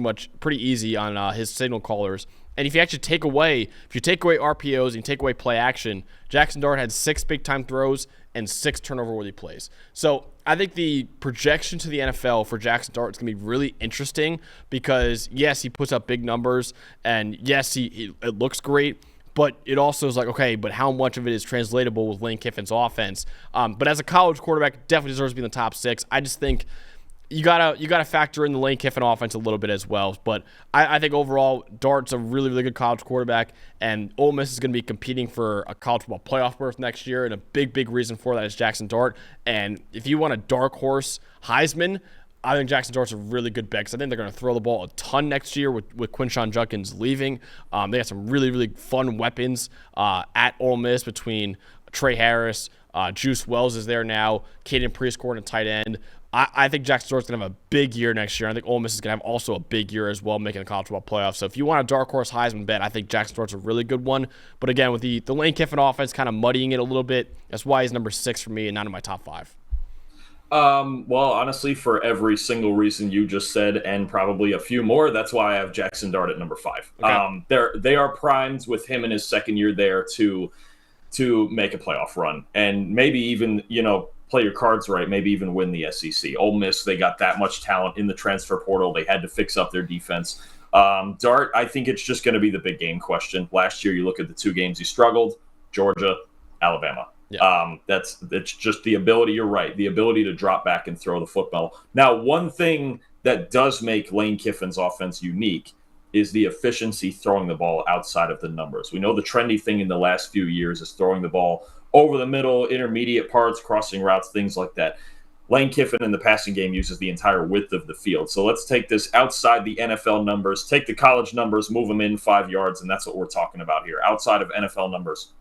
easy on his signal callers. And if you take away RPOs and you take away play action, Jackson Dart had 6 big-time throws and 6 turnover-worthy plays. So I think the projection to the NFL for Jackson Dart is going to be really interesting because, yes, he puts up big numbers, and yes, it looks great, but it also is like, okay, but how much of it is translatable with Lane Kiffin's offense? But as a college quarterback, definitely deserves to be in the top 6. I just think you gotta factor in the Lane Kiffin offense a little bit as well. But I think overall, Dart's a really, really good college quarterback, and Ole Miss is going to be competing for a college football playoff berth next year, and a big reason for that is Jackson Dart. And if you want a dark horse Heisman, I think Jackson Dart's a really good bet because I think they're going to throw the ball a ton next year with Quinshon Judkins leaving. They got some really, really fun weapons at Ole Miss between Trey Harris, Juice Wells is there now, Caden Prescore and a tight end. I think Jackson Dart's going to have a big year next year. I think Ole Miss is going to have also a big year as well, making the college football playoffs. So if you want a dark horse Heisman bet, I think Jackson Dart's a really good one. But again, with the Lane Kiffin offense kind of muddying it a little bit, that's why he's number 6 for me and not in my top 5. Well, honestly, for every single reason you just said and probably a few more, that's why I have Jackson Dart at number 5. Okay. They are primed with him in his second year there to make a playoff run and maybe even, play your cards right, maybe even win the SEC. Ole Miss, they got that much talent in the transfer portal. They had to fix up their defense. Dart, I think it's just going to be the big game question. Last year, you look at the 2 games he struggled, Georgia, Alabama. Yeah. It's just the ability, you're right, the ability to drop back and throw the football. Now, one thing that does make Lane Kiffin's offense unique is the efficiency throwing the ball outside of the numbers. We know the trendy thing in the last few years is throwing the ball over the middle, intermediate parts, crossing routes, things like that. Lane Kiffin in the passing game uses the entire width of the field. So let's take this outside the NFL numbers, take the college numbers, move them in 5 yards, and that's what we're talking about here. Outside of NFL numbers,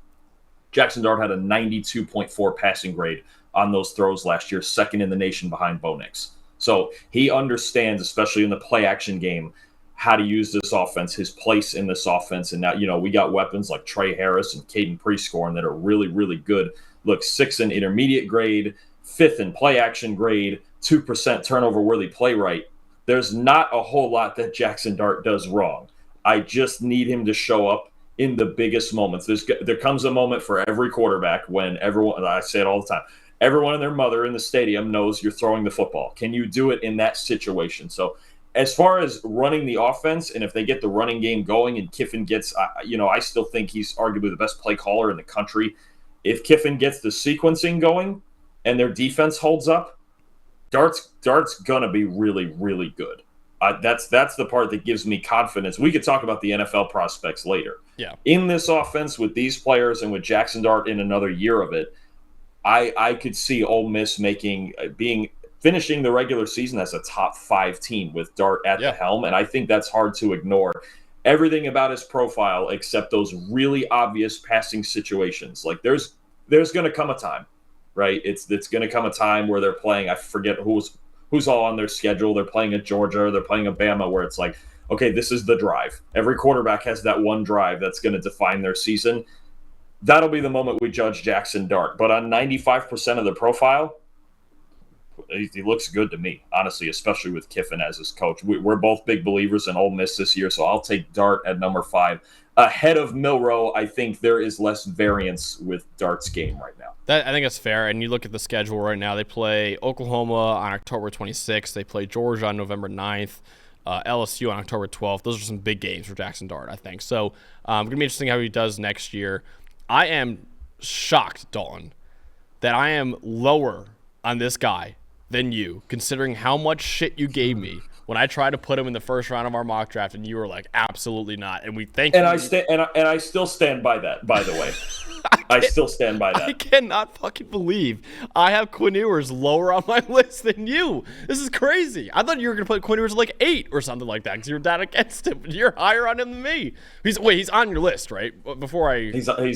Jackson Dart had a 92.4 passing grade on those throws last year, second in the nation behind Bo Nix. So he understands, especially in the play-action game, how to use this offense, his place in this offense. And now, we got weapons like Trey Harris and Caden Prescore that are really, really good. Look, 6th in intermediate grade, 5th in play-action grade, 2% turnover-worthy play rate. There's not a whole lot that Jackson Dart does wrong. I just need him to show up in the biggest moments. There comes a moment for every quarterback when everyone, I say it all the time, everyone and their mother in the stadium knows you're throwing the football. Can you do it in that situation? So as far as running the offense, and if they get the running game going and Kiffin gets, I still think he's arguably the best play caller in the country. If Kiffin gets the sequencing going and their defense holds up, Dart's going to be really, really good. That's the part that gives me confidence. We could talk about the NFL prospects later. Yeah. In this offense with these players and with Jackson Dart in another year of it, I could see Ole Miss finishing the regular season as a top 5 team with Dart at the helm, and I think that's hard to ignore. Everything about his profile except those really obvious passing situations. Like there's going to come a time, right? It's going to come a time where they're playing, I forget who's all on their schedule. They're playing at Georgia or they're playing at Bama where it's like, okay, this is the drive. Every quarterback has that one drive that's going to define their season. That'll be the moment we judge Jackson Dart. But on 95% of the profile, he looks good to me, honestly, especially with Kiffin as his coach. We're both big believers in Ole Miss this year, so I'll take Dart at number 5. Ahead of Milroe, I think there is less variance with Dart's game right now. I think that's fair. And you look at the schedule right now. They play Oklahoma on October 26th. They play Georgia on November 9th. LSU on October 12th. Those are some big games for Jackson Dart, I think. So going to be interesting how he does next year. I am shocked, Dalton, that I am lower on this guy than you, considering how much shit you gave me when I tried to put him in the first round of our mock draft, and you were like, absolutely not. And we thank you. And I still stand by that, by the way. I still stand by that. I cannot fucking believe I have Quinn Ewers lower on my list than you. This is crazy. I thought you were going to put Quinn Ewers at like 8 or something like that because you're that against him. But you're higher on him than me. He's on your list, right? Before I he's okay,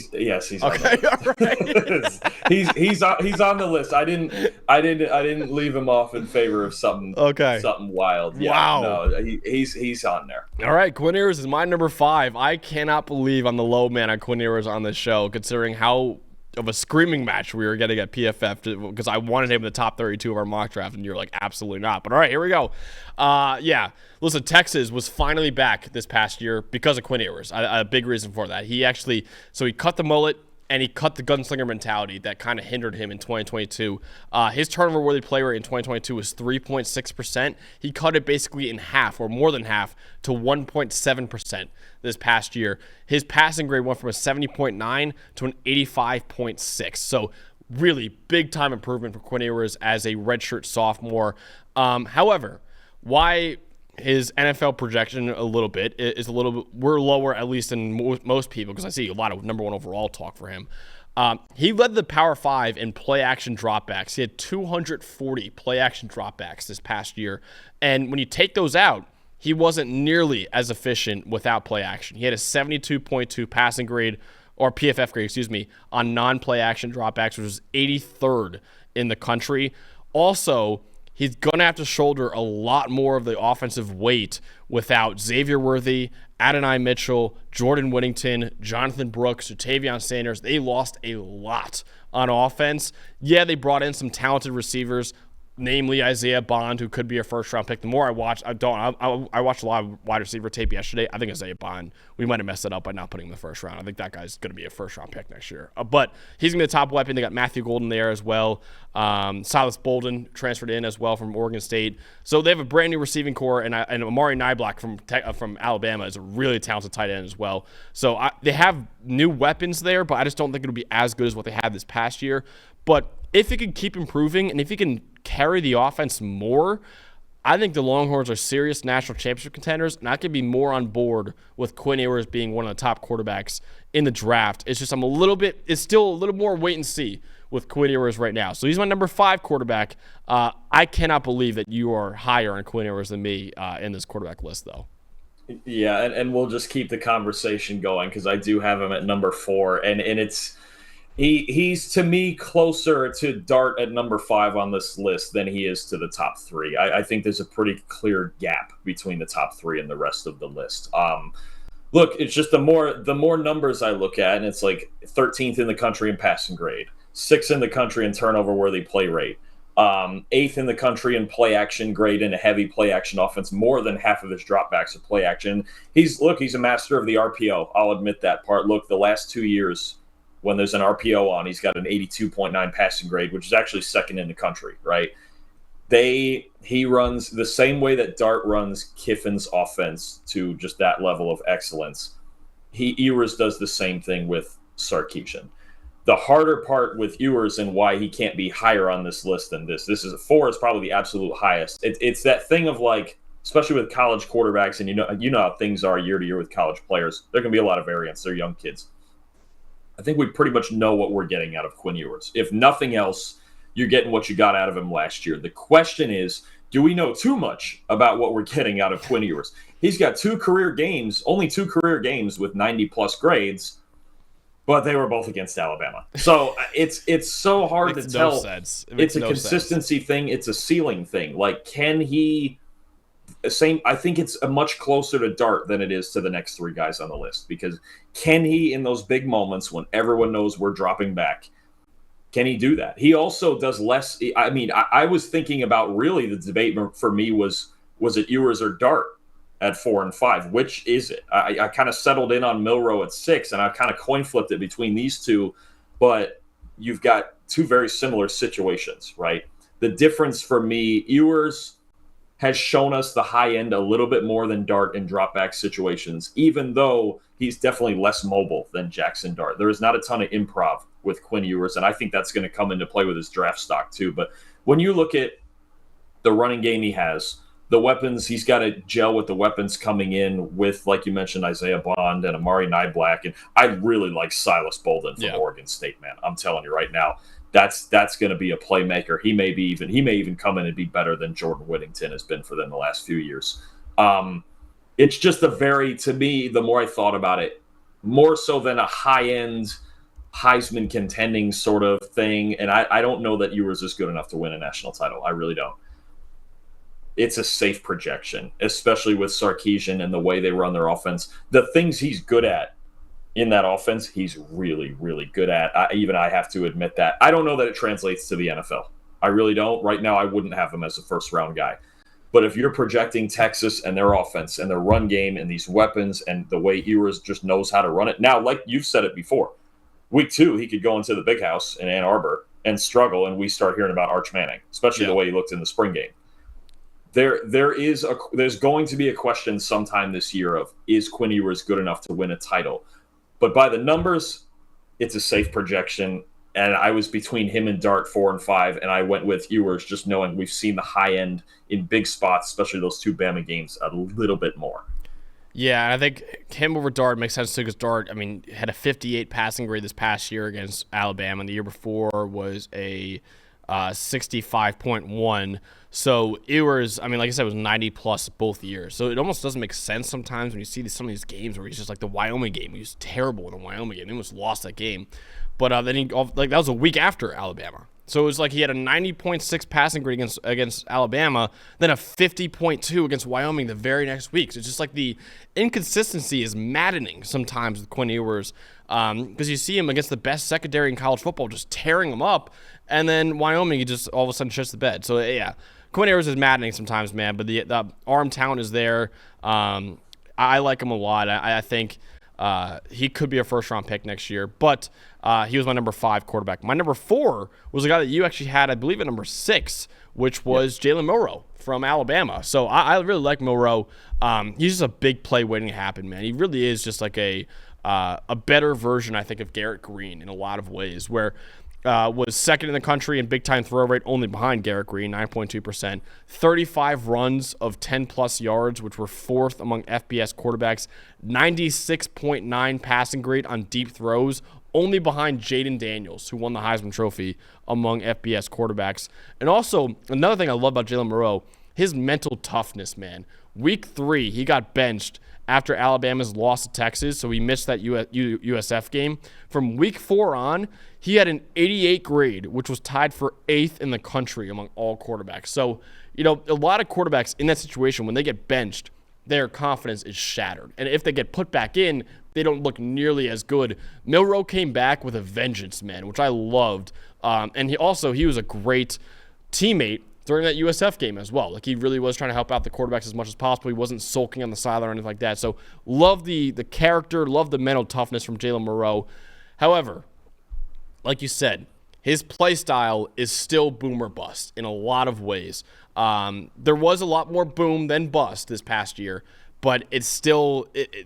on the list. he's on the list. I didn't leave him off in favor of something wild. Yeah, wow. No, he's on there. All right, Quinn Ewers is my number 5. I cannot believe I'm the low man on Quinn Ewers on this show, considering how of a screaming match we were getting at PFF because I wanted him in the top 32 of our mock draft, and you're like, absolutely not. But all right, here we go. Listen, Texas was finally back this past year because of Quinn Ewers. A big reason for that. He cut the mullet, and he cut the gunslinger mentality that kind of hindered him in 2022. His turnover-worthy play rate in 2022 was 3.6%. He cut it basically in half, or more than half, to 1.7% this past year. His passing grade went from a 70.9 to an 85.6. So really big time improvement for Quinn Ewers as a redshirt sophomore. However, why his NFL projection a little bit is a little bit, we're lower at least than most people, because I see a lot of number one overall talk for him. He led the Power 5 in play action dropbacks. He had 240 play action dropbacks this past year. And when you take those out, he wasn't nearly as efficient without play action. He had a 72.2 passing grade, or PFF grade, on non-play action dropbacks, which was 83rd in the country. Also, he's going to have to shoulder a lot more of the offensive weight without Xavier Worthy, Adonai Mitchell, Jordan Whittington, Jonathan Brooks, Jatavion Sanders. They lost a lot on offense. Yeah, they brought in some talented receivers, namely Isaiah Bond, who could be a first-round pick. The more I watch, I watched a lot of wide receiver tape yesterday. I think Isaiah Bond, we might have messed it up by not putting him in the first round. I think that guy's going to be a first-round pick next year. But he's going to be the top weapon. They got Matthew Golden there as well. Silas Bolden transferred in as well from Oregon State. So they have a brand-new receiving core, and Amari Niblack from Alabama is a really talented tight end as well. So they have new weapons there, but I just don't think it'll be as good as what they had this past year. But if he can keep improving, and if he can carry the offense more, I think the Longhorns are serious national championship contenders, and I could be more on board with Quinn Ewers being one of the top quarterbacks in the draft. It's just it's still a little more wait and see with Quinn Ewers right now. So he's my number 5 quarterback. I cannot believe that you are higher on Quinn Ewers than me in this quarterback list, though. Yeah, and we'll just keep the conversation going, because I do have him at number 4, and it's he's to me closer to Dart at number 5 on this list than he is to the top 3. I think there's a pretty clear gap between the top 3 and the rest of the list. Look, it's just the more numbers I look at, and it's like 13th in the country in passing grade, 6th in the country in turnover-worthy play rate, 8th in the country in play action grade in a heavy play action offense. More than half of his dropbacks are play action. He's a master of the RPO. I'll admit that part. Look, the last 2 years, when there's an RPO on, he's got an 82.9 passing grade, which is actually second in the country, right? He runs the same way that Dart runs Kiffin's offense to just that level of excellence. Ewers does the same thing with Sarkisian. The harder part with Ewers and why he can't be higher on this list than this is 4 is probably the absolute highest. It's that thing of, like, especially with college quarterbacks, and you know how things are year to year with college players. There can be a lot of variance. They're young kids. I think we pretty much know what we're getting out of Quinn Ewers. If nothing else, you're getting what you got out of him last year. The question is, do we know too much about what we're getting out of Quinn Ewers? He's got only two career games with 90-plus grades, but they were both against Alabama. So it's so hard to tell. Sense. It's a consistency thing. It's a ceiling thing. Like, can he I think it's a much closer to Dart than it is to the next 3 guys on the list, because can he, in those big moments when everyone knows we're dropping back, can he do that? He also does less. I mean, I was thinking about, really, the debate for me was it Ewers or Dart at 4 and 5? Which is it? I kind of settled in on Milroe at 6, and I kind of coin flipped it between these two, but you've got 2 very similar situations, right? The difference for me, Ewers has shown us the high end a little bit more than Dart in dropback situations, even though he's definitely less mobile than Jackson Dart. There is not a ton of improv with Quinn Ewers, and I think that's going to come into play with his draft stock too. But when you look at the running game he has, the weapons, he's got to gel with the weapons coming in with, like you mentioned, Isaiah Bond and Amari Niblack. And I really like Silas Bolden from Oregon State, man. I'm telling you right now, that's going to be a playmaker. He may even come in and be better than Jordan Whittington has been for them the last few years. It's just to me, the more I thought about it, more so than a high-end Heisman contending sort of thing. And I don't know that Ewers is good enough to win a national title. I really don't. It's a safe projection, especially with Sarkisian and the way they run their offense. The things he's good at in that offense, he's really, really good at. I have to admit that. I don't know that it translates to the NFL. I really don't. Right now, I wouldn't have him as a first-round guy. But if you're projecting Texas and their offense and their run game and these weapons and the way Ewers just knows how to run it. Now, like you've said it before, week 2, he could go into the big house in Ann Arbor and struggle, and we start hearing about Arch Manning, especially the way he looked in the spring game. There's going to be a question sometime this year of, is Quinn Ewers good enough to win a title? But by the numbers, it's a safe projection. and I was between him and Dart 4 and 5, and I went with Ewers, just knowing we've seen the high end in big spots, especially those two Bama games, a little bit more. Yeah, and I think him over Dart makes sense too because Dart, I mean, had a 58 passing grade this past year against Alabama, and the year before was a 65.1. So Ewers, I mean, like I said, was 90 plus both years. So it almost doesn't make sense sometimes when you see some of these games where he's just like the Wyoming game. He was terrible in the Wyoming game. He almost lost that game. But then that was a week after Alabama. So it was like he had a 90.6 passing grade against Alabama, then a 50.2 against Wyoming the very next week. So it's just like the inconsistency is maddening sometimes with Quinn Ewers because you see him against the best secondary in college football just tearing them up, and then Wyoming, he just all of a sudden shits the bed. So, yeah, Quinn Ewers is maddening sometimes, man, but the arm talent is there. I like him a lot. I think he could be a first-round pick next year, but he was my number 5 quarterback. My number 4 was a guy that you actually had, I believe, at number 6, which was Jalen Milroe from Alabama. So I really like Milroe. He's just a big play waiting to happen, man. He really is just like a better version, I think, of Garrett Green in a lot of ways, where was second in the country in big-time throw rate, only behind Garrett Green, 9.2%. 35 runs of 10-plus yards, which were 4th among FBS quarterbacks. 96.9 passing grade on deep throws, only behind Jaden Daniels, who won the Heisman Trophy among FBS quarterbacks. And also, another thing I love about Jalen Milroe, his mental toughness, man. Week 3, he got benched after Alabama's loss to Texas, so he missed that USF game. From week 4 on, he had an 88 grade, which was tied for 8th in the country among all quarterbacks. So, a lot of quarterbacks in that situation, when they get benched, their confidence is shattered. And if they get put back in, they don't look nearly as good. Milroe came back with a vengeance, man, which I loved. And he was a great teammate during that USF game as well. Like, he really was trying to help out the quarterbacks as much as possible. He wasn't sulking on the sideline or anything like that. So, love the character, love the mental toughness from Jalen Milroe. However, like you said, his play style is still boom or bust in a lot of ways. There was a lot more boom than bust this past year, but it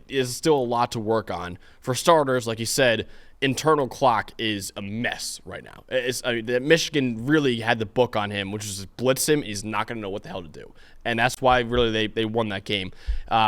is still a lot to work on. For starters, like you said, internal clock is a mess right now. Michigan really had the book on him, which is just blitz him. He's not going to know what the hell to do. And that's why really they won that game.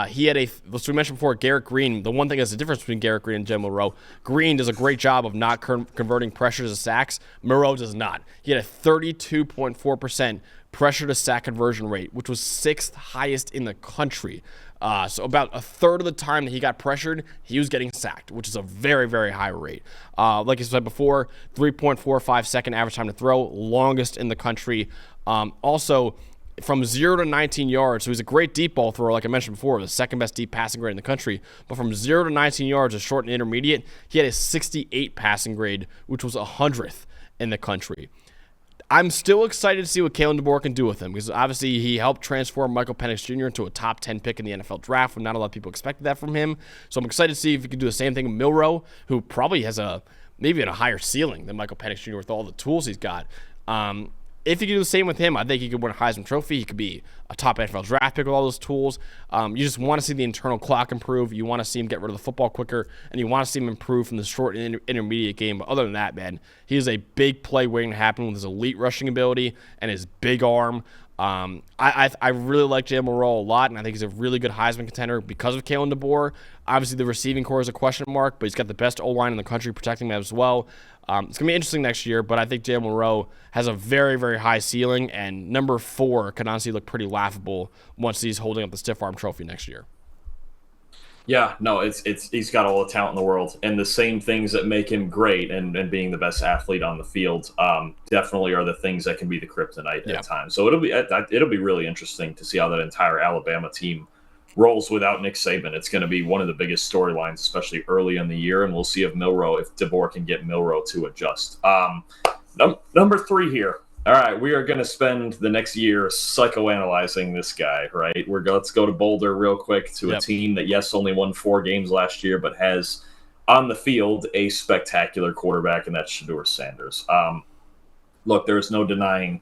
He had as we mentioned before, Garrett Green. The one thing that's the difference between Garrett Green and Jalen Milroe, Green does a great job of not converting pressure to sacks. Milroe does not. He had a 32.4% pressure to sack conversion rate, which was 6th highest in the country. So about a third of the time that he got pressured, he was getting sacked, which is a very, very high rate. Like I said before, 3.45 second average time to throw, longest in the country. Also, from 0 to 19 yards, so he's a great deep ball thrower, like I mentioned before, the second best deep passing grade in the country. But from 0 to 19 yards, a short and intermediate, he had a 68 passing grade, which was 100th in the country. I'm still excited to see what Kalen DeBoer can do with him because obviously he helped transform Michael Penix Jr. into a top 10 pick in the NFL draft when not a lot of people expected that from him. So I'm excited to see if he can do the same thing with Milroe, who probably has maybe a higher ceiling than Michael Penix Jr. with all the tools he's got. If he could do the same with him, I think he could win a Heisman Trophy. He could be a top NFL draft pick with all those tools. You just want to see the internal clock improve. You want to see him get rid of the football quicker, and you want to see him improve from the short and intermediate game. But other than that, man, he is a big play waiting to happen with his elite rushing ability and his big arm. I really like Jalen Milroe a lot, and I think he's a really good Heisman contender because of Kalen DeBoer. Obviously, the receiving core is a question mark, but he's got the best O-line in the country protecting him as well. It's going to be interesting next year, but I think Jalen Milroe has a very, very high ceiling, and number 4 can honestly look pretty laughable once he's holding up the stiff arm trophy next year. Yeah, no, he's got all the talent in the world, and the same things that make him great and being the best athlete on the field definitely are the things that can be the kryptonite at times. So it'll be really interesting to see how that entire Alabama team rolls without Nick Saban. It's going to be one of the biggest storylines, especially early in the year, and we'll see if DeBoer can get Milroe to adjust. Number 3 here. All right, we are going to spend the next year psychoanalyzing this guy, right? Let's go to Boulder real quick to a team that, yes, only won 4 games last year, but has on the field a spectacular quarterback, and that's Shedeur Sanders. Look, there's no denying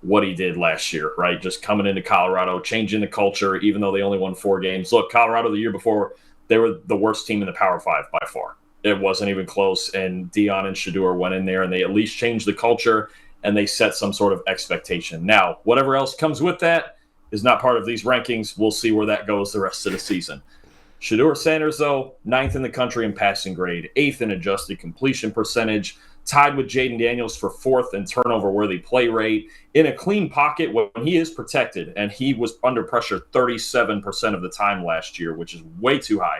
what he did last year, right? Just coming into Colorado, changing the culture, even though they only won 4 games. Look, Colorado the year before, they were the worst team in the Power 5 by far. It wasn't even close. And Dion and Shedeur went in there and they at least changed the culture and they set some sort of expectation. Now, whatever else comes with that is not part of these rankings. We'll see where that goes the rest of the season. Shedeur Sanders, though, 9th in the country in passing grade, 8th in adjusted completion percentage, tied with Jaden Daniels for 4th in turnover-worthy play rate, in a clean pocket when he is protected, and he was under pressure 37% of the time last year, which is way too high.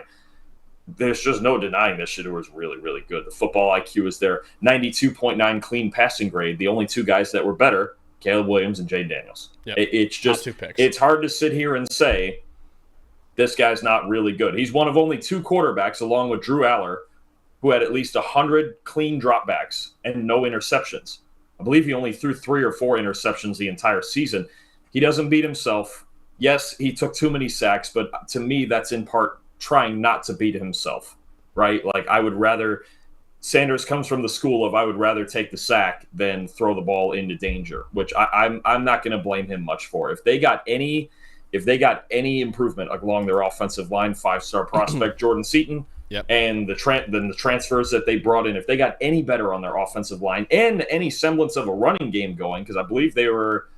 There's just no denying that Shedeur is really, really good. The football IQ is there. 92.9 clean passing grade. The only two guys that were better, Caleb Williams and Jaden Daniels. Yep. It's just, it's hard to sit here and say this guy's not really good. He's one of only 2 quarterbacks, along with Drew Aller, who had at least 100 clean dropbacks and no interceptions. I believe he only threw 3 or 4 interceptions the entire season. He doesn't beat himself. Yes, he took too many sacks, but to me, that's in part trying not to beat himself, right? Like, I would rather – Sanders comes from the school of I would rather take the sack than throw the ball into danger, which I'm not going to blame him much for. If they got any improvement along their offensive line, 5-star prospect Jordan Seaton, yep, and the transfers that they brought in, if they got any better on their offensive line and any semblance of a running game going, because I believe they were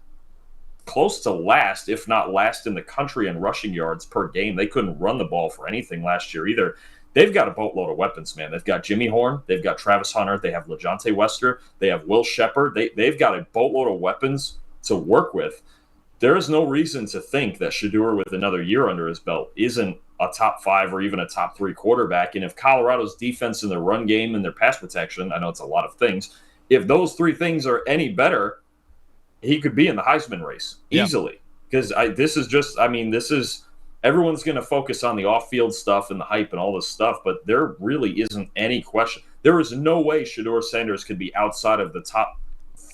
close to last, if not last in the country in rushing yards per game. They couldn't run the ball for anything last year either. They've got a boatload of weapons, man. They've got Jimmy Horn. They've got Travis Hunter. They have LaJohntay Wester. They have Will Shepard. They've got a boatload of weapons to work with. There is no reason to think that Shedeur, with another year under his belt, isn't a top 5 or even a top 3 quarterback. And if Colorado's defense in their run game and their pass protection, I know it's a lot of things, if those 3 things are any better, he could be in the Heisman race easily. Because this is everyone's going to focus on the off-field stuff and the hype and all this stuff, but there really isn't any question. There is no way Shedeur Sanders could be outside of the top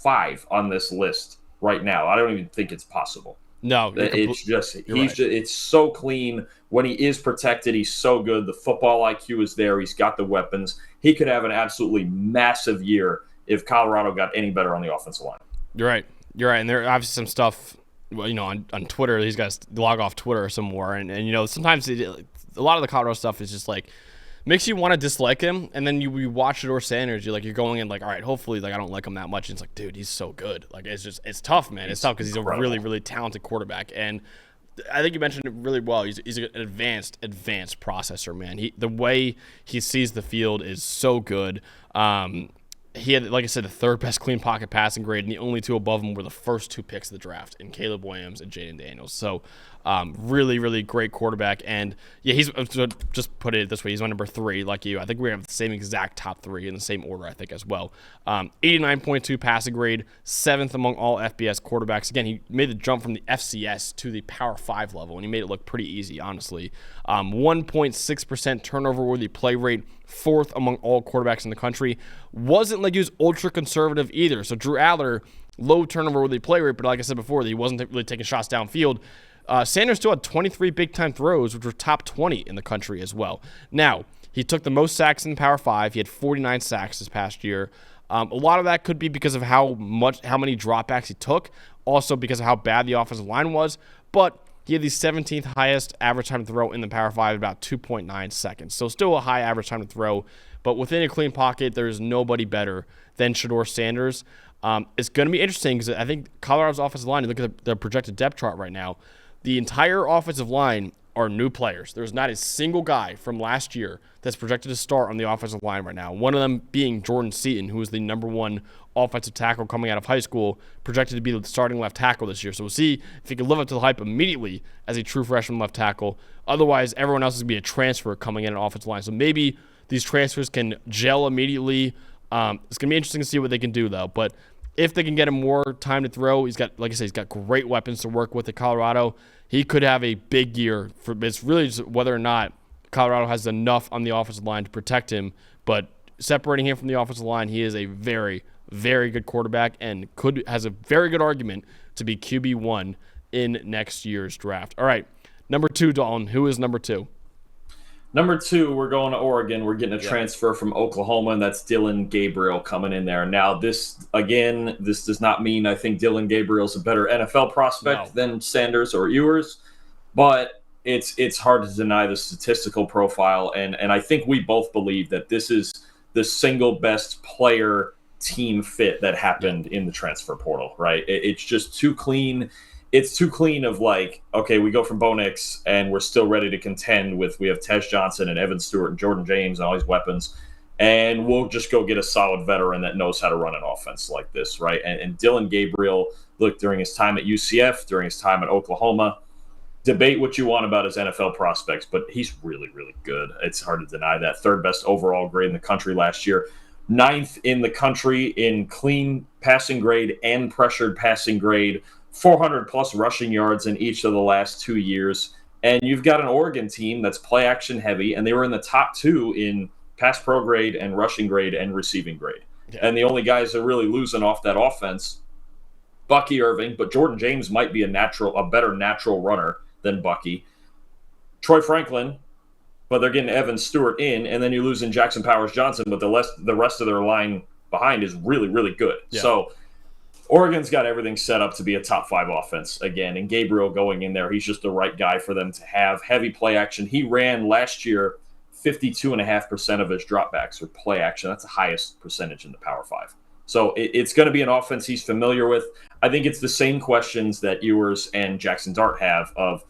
5 on this list right now. I don't even think it's possible. No, it's so clean. When he is protected, he's so good. The football IQ is there. He's got the weapons. He could have an absolutely massive year if Colorado got any better on the offensive line. You're right. And there are obviously some stuff, on Twitter. These guys log off Twitter some more, and sometimes a lot of the Colorado stuff is just like makes you want to dislike him, and then you watch Shedeur Sanders, you're going in all right, hopefully I don't like him that much. And it's dude, he's so good. It's tough, man. It's tough because he's a really, really talented quarterback, and I think you mentioned it really well. He's an advanced processor, man. The way he sees the field is so good. He had, like I said, the 3rd best clean pocket passing grade, and the only 2 above him were the first 2 picks of the draft in Caleb Williams and Jaden Daniels. So really, really great quarterback. And, he's just put it this way. He's my number 3, like you. I think we have the same exact top 3 in the same order, I think, as well. 89.2 passing grade, 7th among all FBS quarterbacks. Again, he made the jump from the FCS to the Power 5 level, and he made it look pretty easy, honestly. 1.6% turnover-worthy play rate, 4th among all quarterbacks in the country. Wasn't like he was ultra-conservative either. So Drew Aller, low turnover-worthy play rate, but like I said before, he wasn't really taking shots downfield. Sanders still had 23 big-time throws, which were top 20 in the country as well. Now, he took the most sacks in the Power 5. He had 49 sacks this past year. A lot of that could be because of how many dropbacks he took, also because of how bad the offensive line was, but he had the 17th highest average time to throw in the Power 5, about 2.9 seconds. So still a high average time to throw, but within a clean pocket, there's nobody better than Shedeur Sanders. It's going to be interesting because I think Colorado's offensive line, you look at the projected depth chart right now, the entire offensive line are new players. There's not a single guy from last year that's projected to start on the offensive line right now. One of them being Jordan Seaton, who is the number 1 offensive tackle coming out of high school, projected to be the starting left tackle this year. So we'll see if he can live up to the hype immediately as a true freshman left tackle. Otherwise, everyone else is going to be a transfer coming in an offensive line. So maybe these transfers can gel immediately. It's going to be interesting to see what they can do, though. But if they can get him more time to throw, he's got, like I said, he's got great weapons to work with at Colorado. He could have a big year. It's really just whether or not Colorado has enough on the offensive line to protect him. But separating him from the offensive line, he is a very, very good quarterback and has a very good argument to be QB1 in next year's draft. All right, number 2, Dalton. Who is number 2? Number 2, we're going to Oregon. We're getting a transfer from Oklahoma, and that's Dylan Gabriel coming in there. Now, this does not mean I think Dylan Gabriel's a better NFL prospect than Sanders or Ewers, but it's hard to deny the statistical profile, and I think we both believe that this is the single best player team fit that happened in the transfer portal, right? It's just too clean. It's too clean of like, okay, we go from Bo Nix and we're still ready to contend with, we have Tej Johnson and Evan Stewart and Jordan James and all these weapons, and we'll just go get a solid veteran that knows how to run an offense like this, right? And Dillon Gabriel, look, during his time at UCF, during his time at Oklahoma, debate what you want about his NFL prospects, but he's really, really good. It's hard to deny that. Third best overall grade in the country last year. Ninth in the country in clean passing grade and pressured passing grade. 400-plus rushing yards in each of the last 2 years. And you've got an Oregon team that's play action heavy, and they were in the top 2 in pass pro grade and rushing grade and receiving grade. Yeah. And the only guys that are really losing off that offense, Bucky Irving, but Jordan James might be a better natural runner than Bucky. Troy Franklin, but they're getting Evan Stewart in, and then you're losing Jackson Powers Johnson, but the rest of their line behind is really, really good. Yeah. So Oregon's got everything set up to be a top 5 offense again, and Gabriel going in there, he's just the right guy for them to have. Heavy play action. He ran last year 52.5% of his dropbacks were play action. That's the highest percentage in the Power 5. So it's going to be an offense he's familiar with. I think it's the same questions that Ewers and Jackson Dart have of,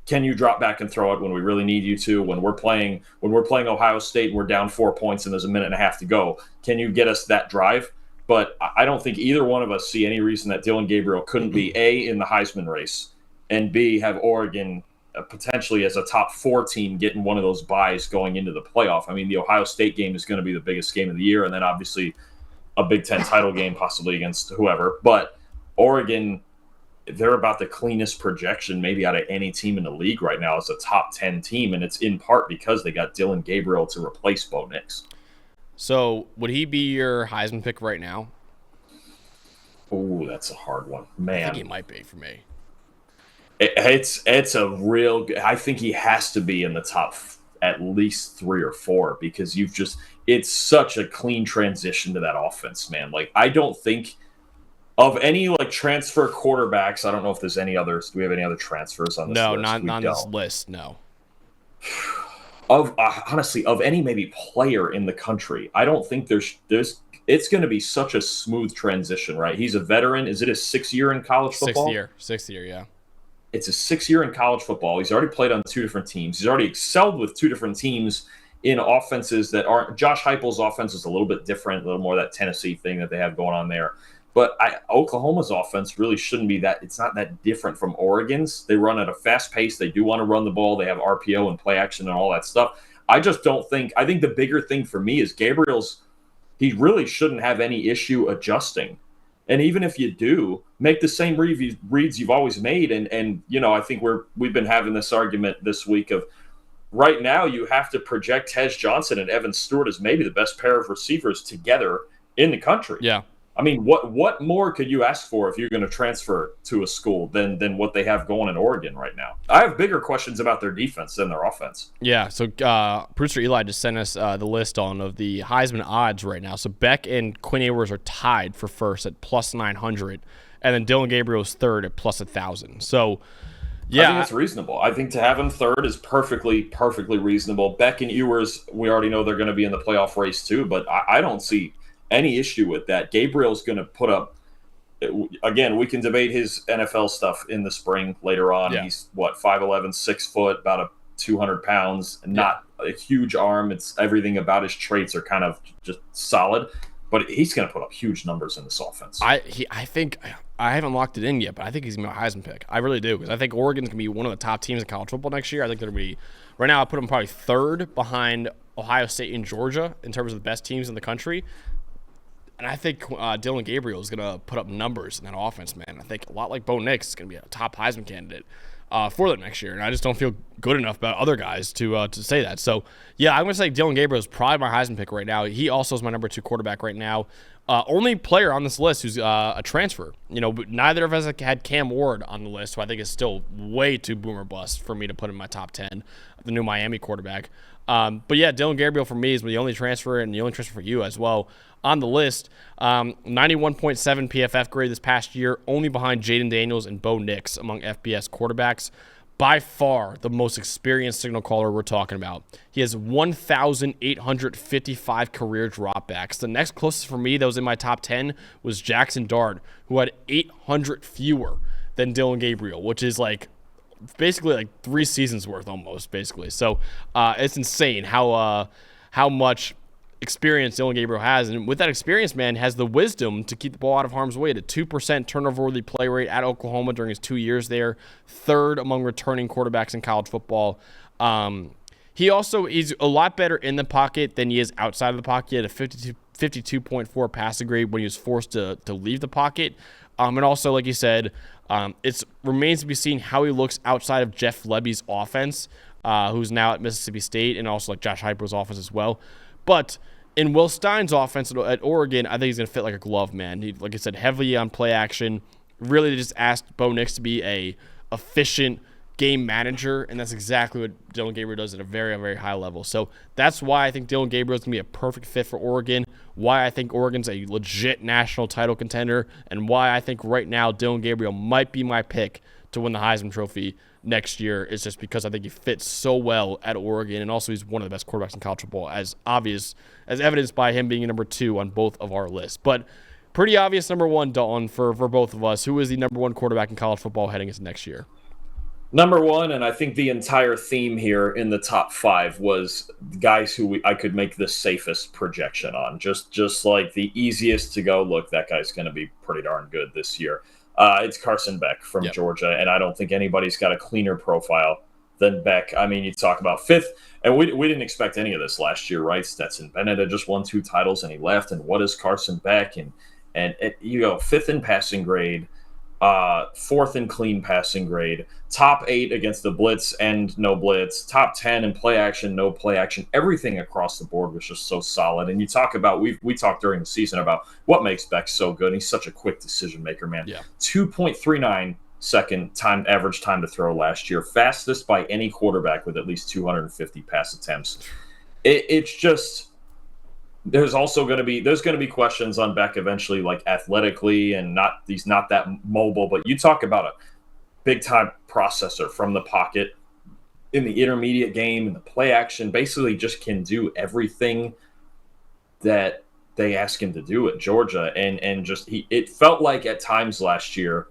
can you drop back and throw it when we really need you to? When we're playing Ohio State and we're down 4 points and there's a minute and a half to go, can you get us that drive? But I don't think either one of us see any reason that Dillon Gabriel couldn't be A, in the Heisman race, and B, have Oregon potentially as a top 4 team getting one of those buys going into the playoff. I mean, the Ohio State game is going to be the biggest game of the year, and then obviously a Big Ten title game possibly against whoever. But Oregon, they're about the cleanest projection maybe out of any team in the league right now as a top 10 team, and it's in part because they got Dillon Gabriel to replace Bo Nix. So would he be your Heisman pick right now? Oh, that's a hard one, man. I think he might be for me. It's a real. I think he has to be in the top at least 3 or 4 because it's such a clean transition to that offense, man. Like, I don't think of any like transfer quarterbacks. I don't know if there's any others. Do we have any other transfers on this list? No, not on this list. No. Of honestly, of any maybe player in the country, I don't think there's. It's going to be such a smooth transition, right? He's a veteran. Is it his 6th year in college football? Sixth year, yeah. It's his 6th year in college football. He's already played on 2 different teams. He's already excelled with 2 different teams in offenses that aren't. Josh Heupel's offense is a little bit different, a little more that Tennessee thing that they have going on there. But Oklahoma's offense really shouldn't be that. It's not that different from Oregon's. They run at a fast pace. They do want to run the ball. They have RPO and play action and all that stuff. I just don't think. I think the bigger thing for me is Gabriel's. He really shouldn't have any issue adjusting. And even if you do, make the same reads you've always made. And you know, I think we've been having this argument this week of right now you have to project Tej Johnson and Evan Stewart as maybe the best pair of receivers together in the country. Yeah. I mean, what more could you ask for if you're going to transfer to a school than what they have going in Oregon right now? I have bigger questions about their defense than their offense. Yeah, so Producer Eli just sent us the list of the Heisman odds right now. So Beck and Quinn Ewers are tied for first at plus 900, and then Dillon Gabriel is third at plus 1,000. So, yeah. I think it's reasonable. I think to have him third is perfectly reasonable. Beck and Ewers, we already know they're going to be in the playoff race too, but I don't see any issue with that. Gabriel's going to put up, again, we can debate his NFL stuff in the spring later on. Yeah. He's 5'11", 6 foot, about 200 pounds, not a huge arm. It's everything about his traits are kind of just solid, but he's going to put up huge numbers in this offense. I think I haven't locked it in yet, but I think he's going to be a Heisman pick. I really do, because I think Oregon's going to be one of the top teams in college football next year. I think they're going to be, right now I put them probably third behind Ohio State and Georgia in terms of the best teams in the country. And I think Dillon Gabriel is going to put up numbers in that offense, man. I think a lot like Bo Nix is going to be a top Heisman candidate for them next year. And I just don't feel good enough about other guys to say that. So, yeah, I'm going to say Dillon Gabriel is probably my Heisman pick right now. He also is my number 2 quarterback right now. Only player on this list who's a transfer. You know, neither of us had Cam Ward on the list, who I think is still way too boomer bust for me to put in my top 10, the new Miami quarterback. But, yeah, Dillon Gabriel for me is the only transfer, and the only transfer for you as well on the list. 91.7 PFF grade this past year, only behind Jaden Daniels and Bo Nix among FBS quarterbacks. by far the most experienced signal caller we're talking about. He has 1,855 career dropbacks. The next closest for me that was in my top 10 was Jackson Dart, who had 800 fewer than Dylan Gabriel, which is like basically like 3 seasons worth almost, basically. So it's insane how much experience Dylan Gabriel has, and with that experience, man, has the wisdom to keep the ball out of harm's way. At a 2% turnover-worthy play rate at Oklahoma during his 2 years there, third among returning quarterbacks in college football. He's a lot better in the pocket than he is outside of the pocket. He had a 52.4 passing grade when he was forced to leave the pocket. And also, like you said, it remains to be seen how he looks outside of Jeff Lebby's offense, who's now at Mississippi State, and also like Josh Heupel's offense as well. But in Will Stein's offense at Oregon, I think he's going to fit like a glove, man. He, like I said, heavily on play action. Really just asked Bo Nix to be a efficient game manager, and that's exactly what Dylan Gabriel does at a very, very high level. So that's why I think Dylan Gabriel is going to be a perfect fit for Oregon, why I think Oregon's a legit national title contender, and why I think right now Dylan Gabriel might be my pick to win the Heisman Trophy next year. Is just because I think he fits so well at Oregon, and also he's one of the best quarterbacks in college football, as evidenced by him being number 2 on both of our lists. But pretty obvious number 1, Dalton, for both of us. Who is the number 1 quarterback in college football heading into next year? Number 1, and I think the entire theme here in the top 5 was guys who I could make the safest projection on. Just like the easiest to go, look, that guy's going to be pretty darn good this year. It's Carson Beck from Georgia, and I don't think anybody's got a cleaner profile than Beck. I mean, you talk about 5th, and we didn't expect any of this last year, right? Stetson Bennett had just won 2 titles, and he left, and what is Carson Beck? And you go 5th in passing grade, 4th in clean passing grade, top 8 against the blitz and no blitz, top 10 in play action, no play action. Everything across the board was just so solid. And you talk about, we talked during the season about what makes Beck so good. He's such a quick decision maker, man. Yeah. 2.39 second average time to throw last year, fastest by any quarterback with at least 250 pass attempts. It's just, there's going to be questions on Beck eventually, like athletically, and he's not that mobile. But you talk about a big time processor from the pocket in the intermediate game and the play action. Basically, just can do everything that they ask him to do at Georgia, and just it felt like at times last year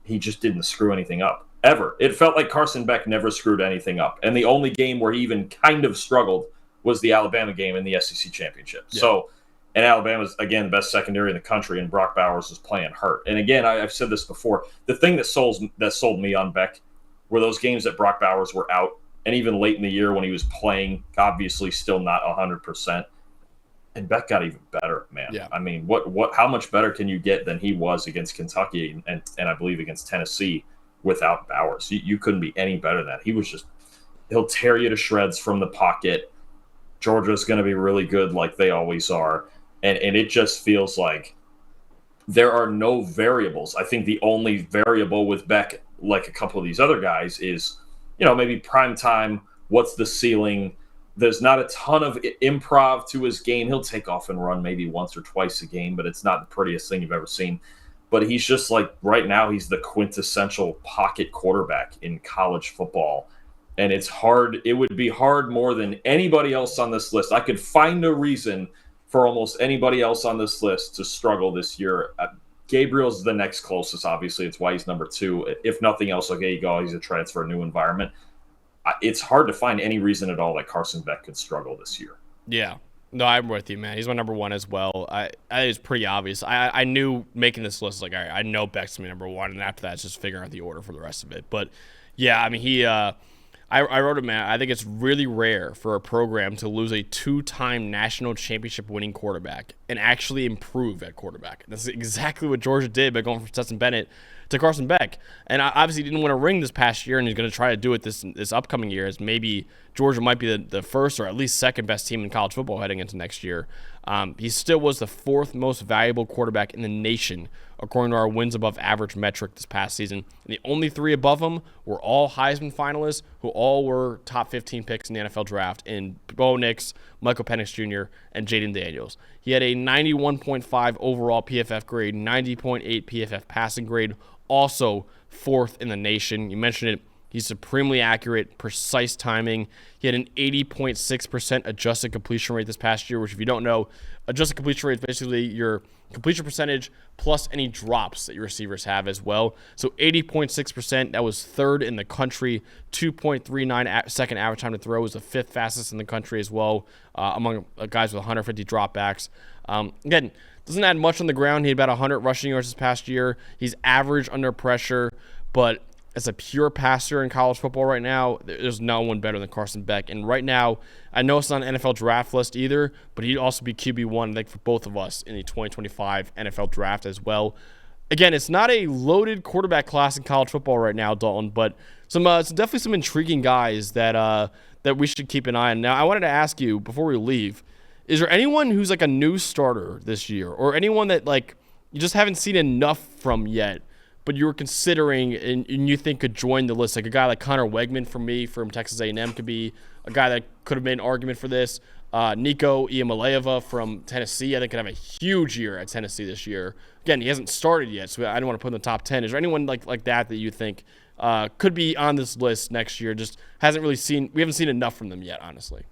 he just didn't screw anything up ever. It felt like Carson Beck never screwed anything up, and the only game where he even kind of struggled was the Alabama game in the SEC championship. Yeah. So, and Alabama's, again, the best secondary in the country, and Brock Bowers was playing hurt. And again, I've said this before, the thing that sold me on Beck were those games that Brock Bowers were out, and even late in the year when he was playing, obviously still not 100%. And Beck got even better, man. Yeah. I mean, how much better can you get than he was against Kentucky and I believe against Tennessee without Bowers? You couldn't be any better than that. He'll tear you to shreds from the pocket. Georgia's going to be really good like they always are. And it just feels like there are no variables. I think the only variable with Beck, like a couple of these other guys, is, maybe prime time. What's the ceiling? There's not a ton of improv to his game. He'll take off and run maybe once or twice a game, but it's not the prettiest thing you've ever seen. But he's just like, right now, he's the quintessential pocket quarterback in college football. And it's hard. It would be hard more than anybody else on this list. I could find a reason for almost anybody else on this list to struggle this year. Gabriel's the next closest, obviously. It's why he's number 2. If nothing else, okay, you go, he's a transfer, a new environment. It's hard to find any reason at all that Carson Beck could struggle this year. Yeah. No, I'm with you, man. He's my number 1 as well. It's pretty obvious. I knew making this list, like, all right, I know Beck's going to be number 1, and after that, it's just figuring out the order for the rest of it. But, yeah, I mean, I wrote it, man. I think it's really rare for a program to lose a 2-time national championship winning quarterback and actually improve at quarterback. That's exactly what Georgia did by going from Stetson Bennett to Carson Beck. And obviously didn't win a ring this past year, and he's going to try to do it this upcoming year, as maybe Georgia might be the first or at least second best team in college football heading into next year. He still was the 4th most valuable quarterback in the nation, according to our wins above average metric this past season. And the only 3 above him were all Heisman finalists, who all were top 15 picks in the NFL draft, in Bo Nix, Michael Penix Jr., and Jaden Daniels. He had a 91.5 overall PFF grade, 90.8 PFF passing grade, also 4th in the nation. You mentioned it, He's supremely accurate, precise timing. He had an 80.6% adjusted completion rate this past year, which if you don't know, adjusted completion rate is basically your completion percentage plus any drops that your receivers have as well. So 80.6%, that was third in the country. 2.39 second average time to throw was the fifth fastest in the country as well, among guys with 150 dropbacks. Again, doesn't add much on the ground. He had about 100 rushing yards this past year. He's average under pressure, but as a pure passer in college football right now, there's no one better than Carson Beck. And right now, I know it's not an NFL draft list either, but he'd also be QB1, I think, for both of us in the 2025 NFL draft as well. Again, it's not a loaded quarterback class in college football right now, Dalton, but some definitely some intriguing guys that we should keep an eye on. Now, I wanted to ask you, before we leave, is there anyone who's like a new starter this year, or anyone that like you just haven't seen enough from yet, but you were considering and you think could join the list? Like a guy like Connor Wegman from Texas A&M could be a guy that could have made an argument for this. Nico Iamaleava from Tennessee, I think, could have a huge year at Tennessee this year. Again, he hasn't started yet, so I don't want to put him in the top 10. Is there anyone like that you think could be on this list next year? Just we haven't seen enough from them yet, honestly.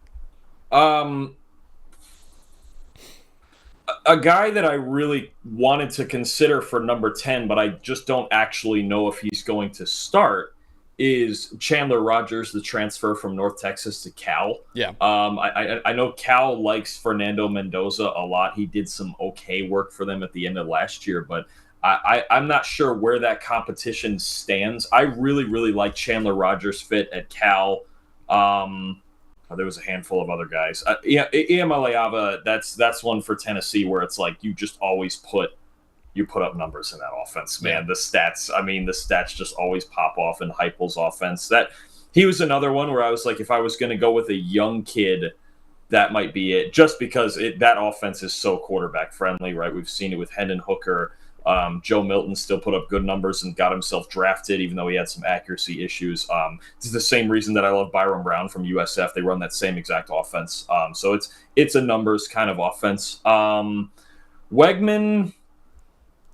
A guy that I really wanted to consider for number 10, but I just don't actually know if he's going to start, is Chandler Rogers, the transfer from North Texas to Cal. Yeah. I know Cal likes Fernando Mendoza a lot. He did some okay work for them at the end of last year, but I'm not sure where that competition stands. I really, really like Chandler Rogers' fit at Cal. There was a handful of other guys. Iamaleava, that's one for Tennessee where it's like you just always put up numbers in that offense, man. The stats just always pop off in Heupel's offense. That he was another one where I was like, if I was going to go with a young kid, that might be it. Just because that offense is so quarterback friendly, right? We've seen it with Hendon Hooker. Joe Milton still put up good numbers and got himself drafted, even though he had some accuracy issues. This is the same reason that I love Byron Brown from USF. They run that same exact offense. So it's a numbers kind of offense. Wegman,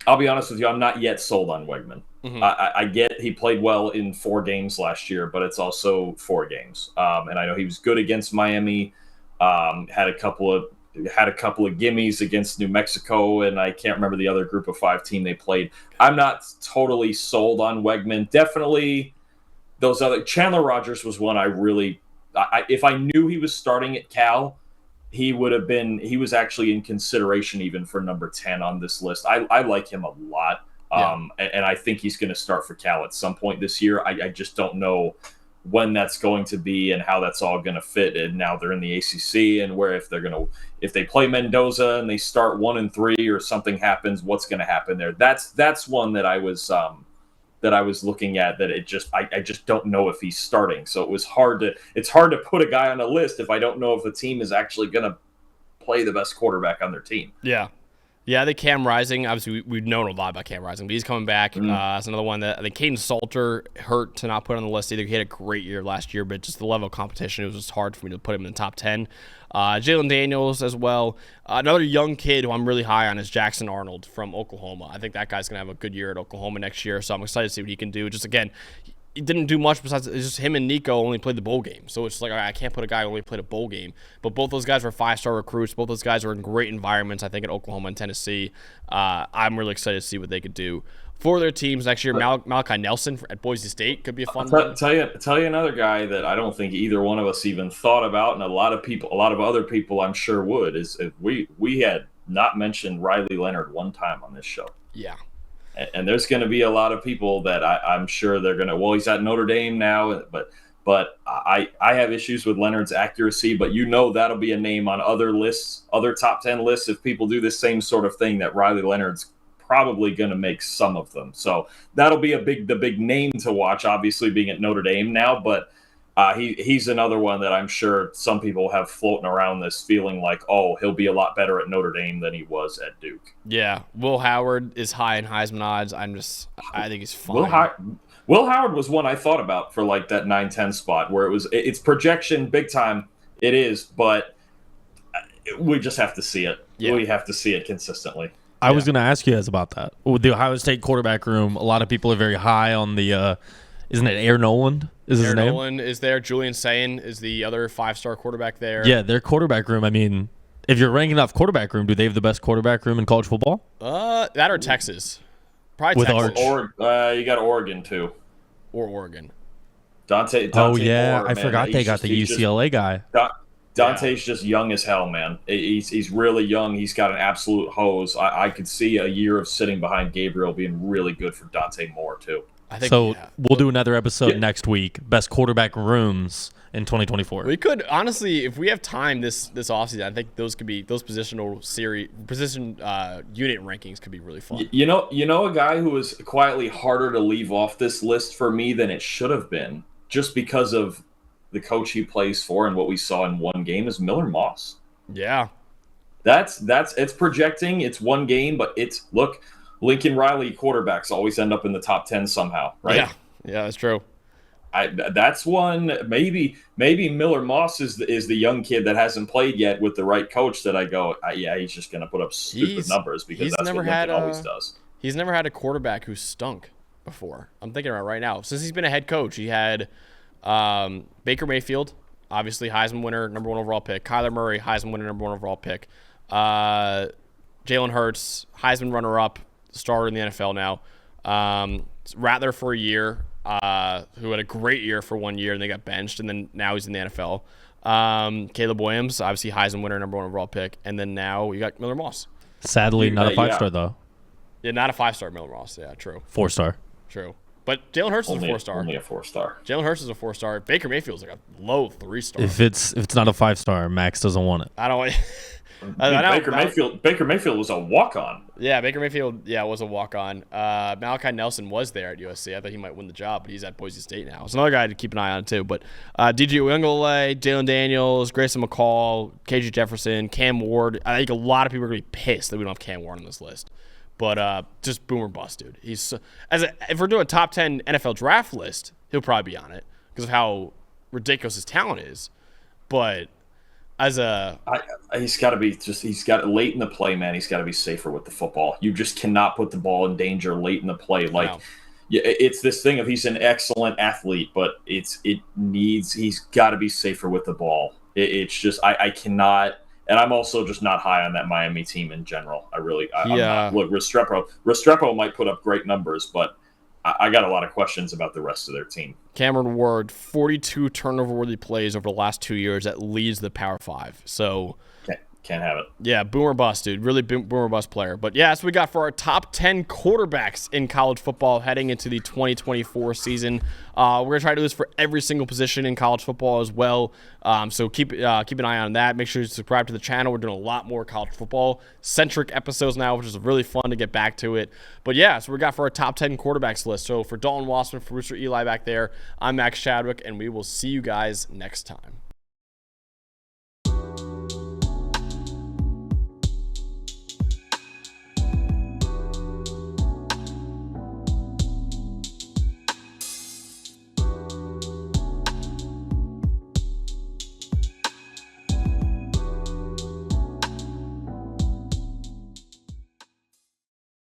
I'll be honest with you, I'm not yet sold on Wegman. Mm-hmm. I get he played well in 4 games last year, but it's also 4 games. And I know he was good against Miami, had a couple of gimmies against New Mexico, and I can't remember the other group of 5 team they played. I'm not totally sold on Wegman. Definitely those other. Chandler Rogers was one I really. If I knew he was starting at Cal, he was actually in consideration even for number 10 on this list. I like him a lot, and I think he's going to start for Cal at some point this year. I just don't know when that's going to be and how that's all going to fit. And now they're in the ACC, and where if they play Mendoza and they start 1-3 or something happens, what's going to happen there? That's one that I was looking at, that I just don't know if he's starting. So it's hard to put a guy on a list if I don't know if the team is actually going to play the best quarterback on their team. Yeah. Yeah, I think Cam Rising, obviously we've known a lot about Cam Rising, but he's coming back. Mm-hmm. That's another one that I think Caden Salter hurt to not put on the list either. He had a great year last year, but just the level of competition, it was just hard for me to put him in the top 10. Jalen Daniels as well. Another young kid who I'm really high on is Jackson Arnold from Oklahoma. I think that guy's going to have a good year at Oklahoma next year, so I'm excited to see what he can do. Just again, he didn't do much besides just him and Nico only played the bowl game. So it's like, I can't put a guy who only played a bowl game. But both those guys were 5-star recruits. Both those guys were in great environments, I think, at Oklahoma and Tennessee. I'm really excited to see what they could do for their teams next year. Malachi Nelson at Boise State could be a fun one. Tell you another guy that I don't think either one of us even thought about, and a lot of other people I'm sure would, is if we had not mentioned Riley Leonard one time on this show. Yeah. And there's going to be a lot of people that I'm sure they're going to. Well, he's at Notre Dame now, but I have issues with Leonard's accuracy. But that'll be a name on other lists, other top 10 lists. If people do the same sort of thing, that Riley Leonard's probably going to make some of them. So that'll be the big name to watch. Obviously, being at Notre Dame now, but he's another one that I'm sure some people have floating around this feeling like, oh, he'll be a lot better at Notre Dame than he was at Duke. Yeah, Will Howard is high in Heisman odds. I think he's fine. Will Howard was one I thought about for like that 9-10 spot where it's projection big time. It is, but we just have to see it. Yeah. We have to see it consistently. I was going to ask you guys about that. With the Ohio State quarterback room, a lot of people are very high on the Isn't it Air Noland? Is his Aaron name? Nolan is there. Julian Sayin is the other 5-star quarterback there. Yeah, their quarterback room. I mean, if you're ranking off quarterback room, do they have the best quarterback room in college football? That or Texas. Probably With Texas. You got Oregon too. Or Oregon. Dante Oh yeah, Moore, I man, forgot they got the UCLA guy. Dante's just young as hell, man. He's really young. He's got an absolute hose. I could see a year of sitting behind Gabriel being really good for Dante Moore too. I think So we'll do another episode next week. Best quarterback rooms in 2024. We could honestly, if we have time this offseason, I think those could be those position unit rankings could be really fun. You know, a guy who was quietly harder to leave off this list for me than it should have been, just because of the coach he plays for and what we saw in one game, is Miller Moss. Yeah, that's it's projecting. It's one game, but look. Lincoln Riley quarterbacks always end up in the top 10 somehow, right? Yeah, that's true. That's one. Maybe Miller Moss is the young kid that hasn't played yet with the right coach. That I go, yeah, he's just going to put up stupid numbers because that's what Lincoln always does. He's never had a quarterback who stunk before. I'm thinking about it right now. Since he's been a head coach, he had Baker Mayfield, obviously Heisman winner, number 1 overall pick. Kyler Murray, Heisman winner, number 1 overall pick. Jalen Hurts, Heisman runner-up. Starter in the NFL now. Rattler for a year, who had a great year for 1 year, and they got benched, and then now he's in the NFL. Caleb Williams, obviously Heisman winner, number 1 overall pick, and then now you got Miller Moss. Sadly, not a 5-star though. Yeah, not a 5-star Miller Moss. Yeah, true. 4-star. True. But Jalen Hurts is a 4-star. Only a 4-star. Jalen Hurts is a 4-star. Baker Mayfield's like a low 3-star. If it's not a 5-star, Max doesn't want it. I don't. Baker Mayfield was a walk-on. Yeah, Baker Mayfield, was a walk-on. Malachi Nelson was there at USC. I thought he might win the job, but he's at Boise State now. It's another guy to keep an eye on, too. But DJ Uiagalelei, Jalen Daniels, Grayson McCall, KJ Jefferson, Cam Ward. I think a lot of people are going to be pissed that we don't have Cam Ward on this list. But just boomer bust, dude. If we're doing a top 10 NFL draft list, he'll probably be on it because of how ridiculous his talent is. But he's got to be late in the play, man. He's got to be safer with the football. You just cannot put the ball in danger late in the play. It's this thing of he's an excellent athlete, but he's got to be safer with the ball. It's just I cannot, and I'm also just not high on that Miami team in general. I'm not. Look, Restrepo might put up great numbers, but I got a lot of questions about the rest of their team. Cameron Ward, 42 turnover-worthy plays over the last 2 years. That leads the Power 5. So can't have it. Yeah, boomer bust, dude. Really boomer bust player. But yeah, that's what we got for our top 10 quarterbacks in college football heading into the 2024 season. We're going to try to do this for every single position in college football as well. So keep an eye on that. Make sure you subscribe to the channel. We're doing a lot more college football-centric episodes now, which is really fun to get back to it. But yeah, so we got for our top 10 quarterbacks list. So for Dalton Wassman, for Rooster Eli back there, I'm Max Chadwick, and we will see you guys next time.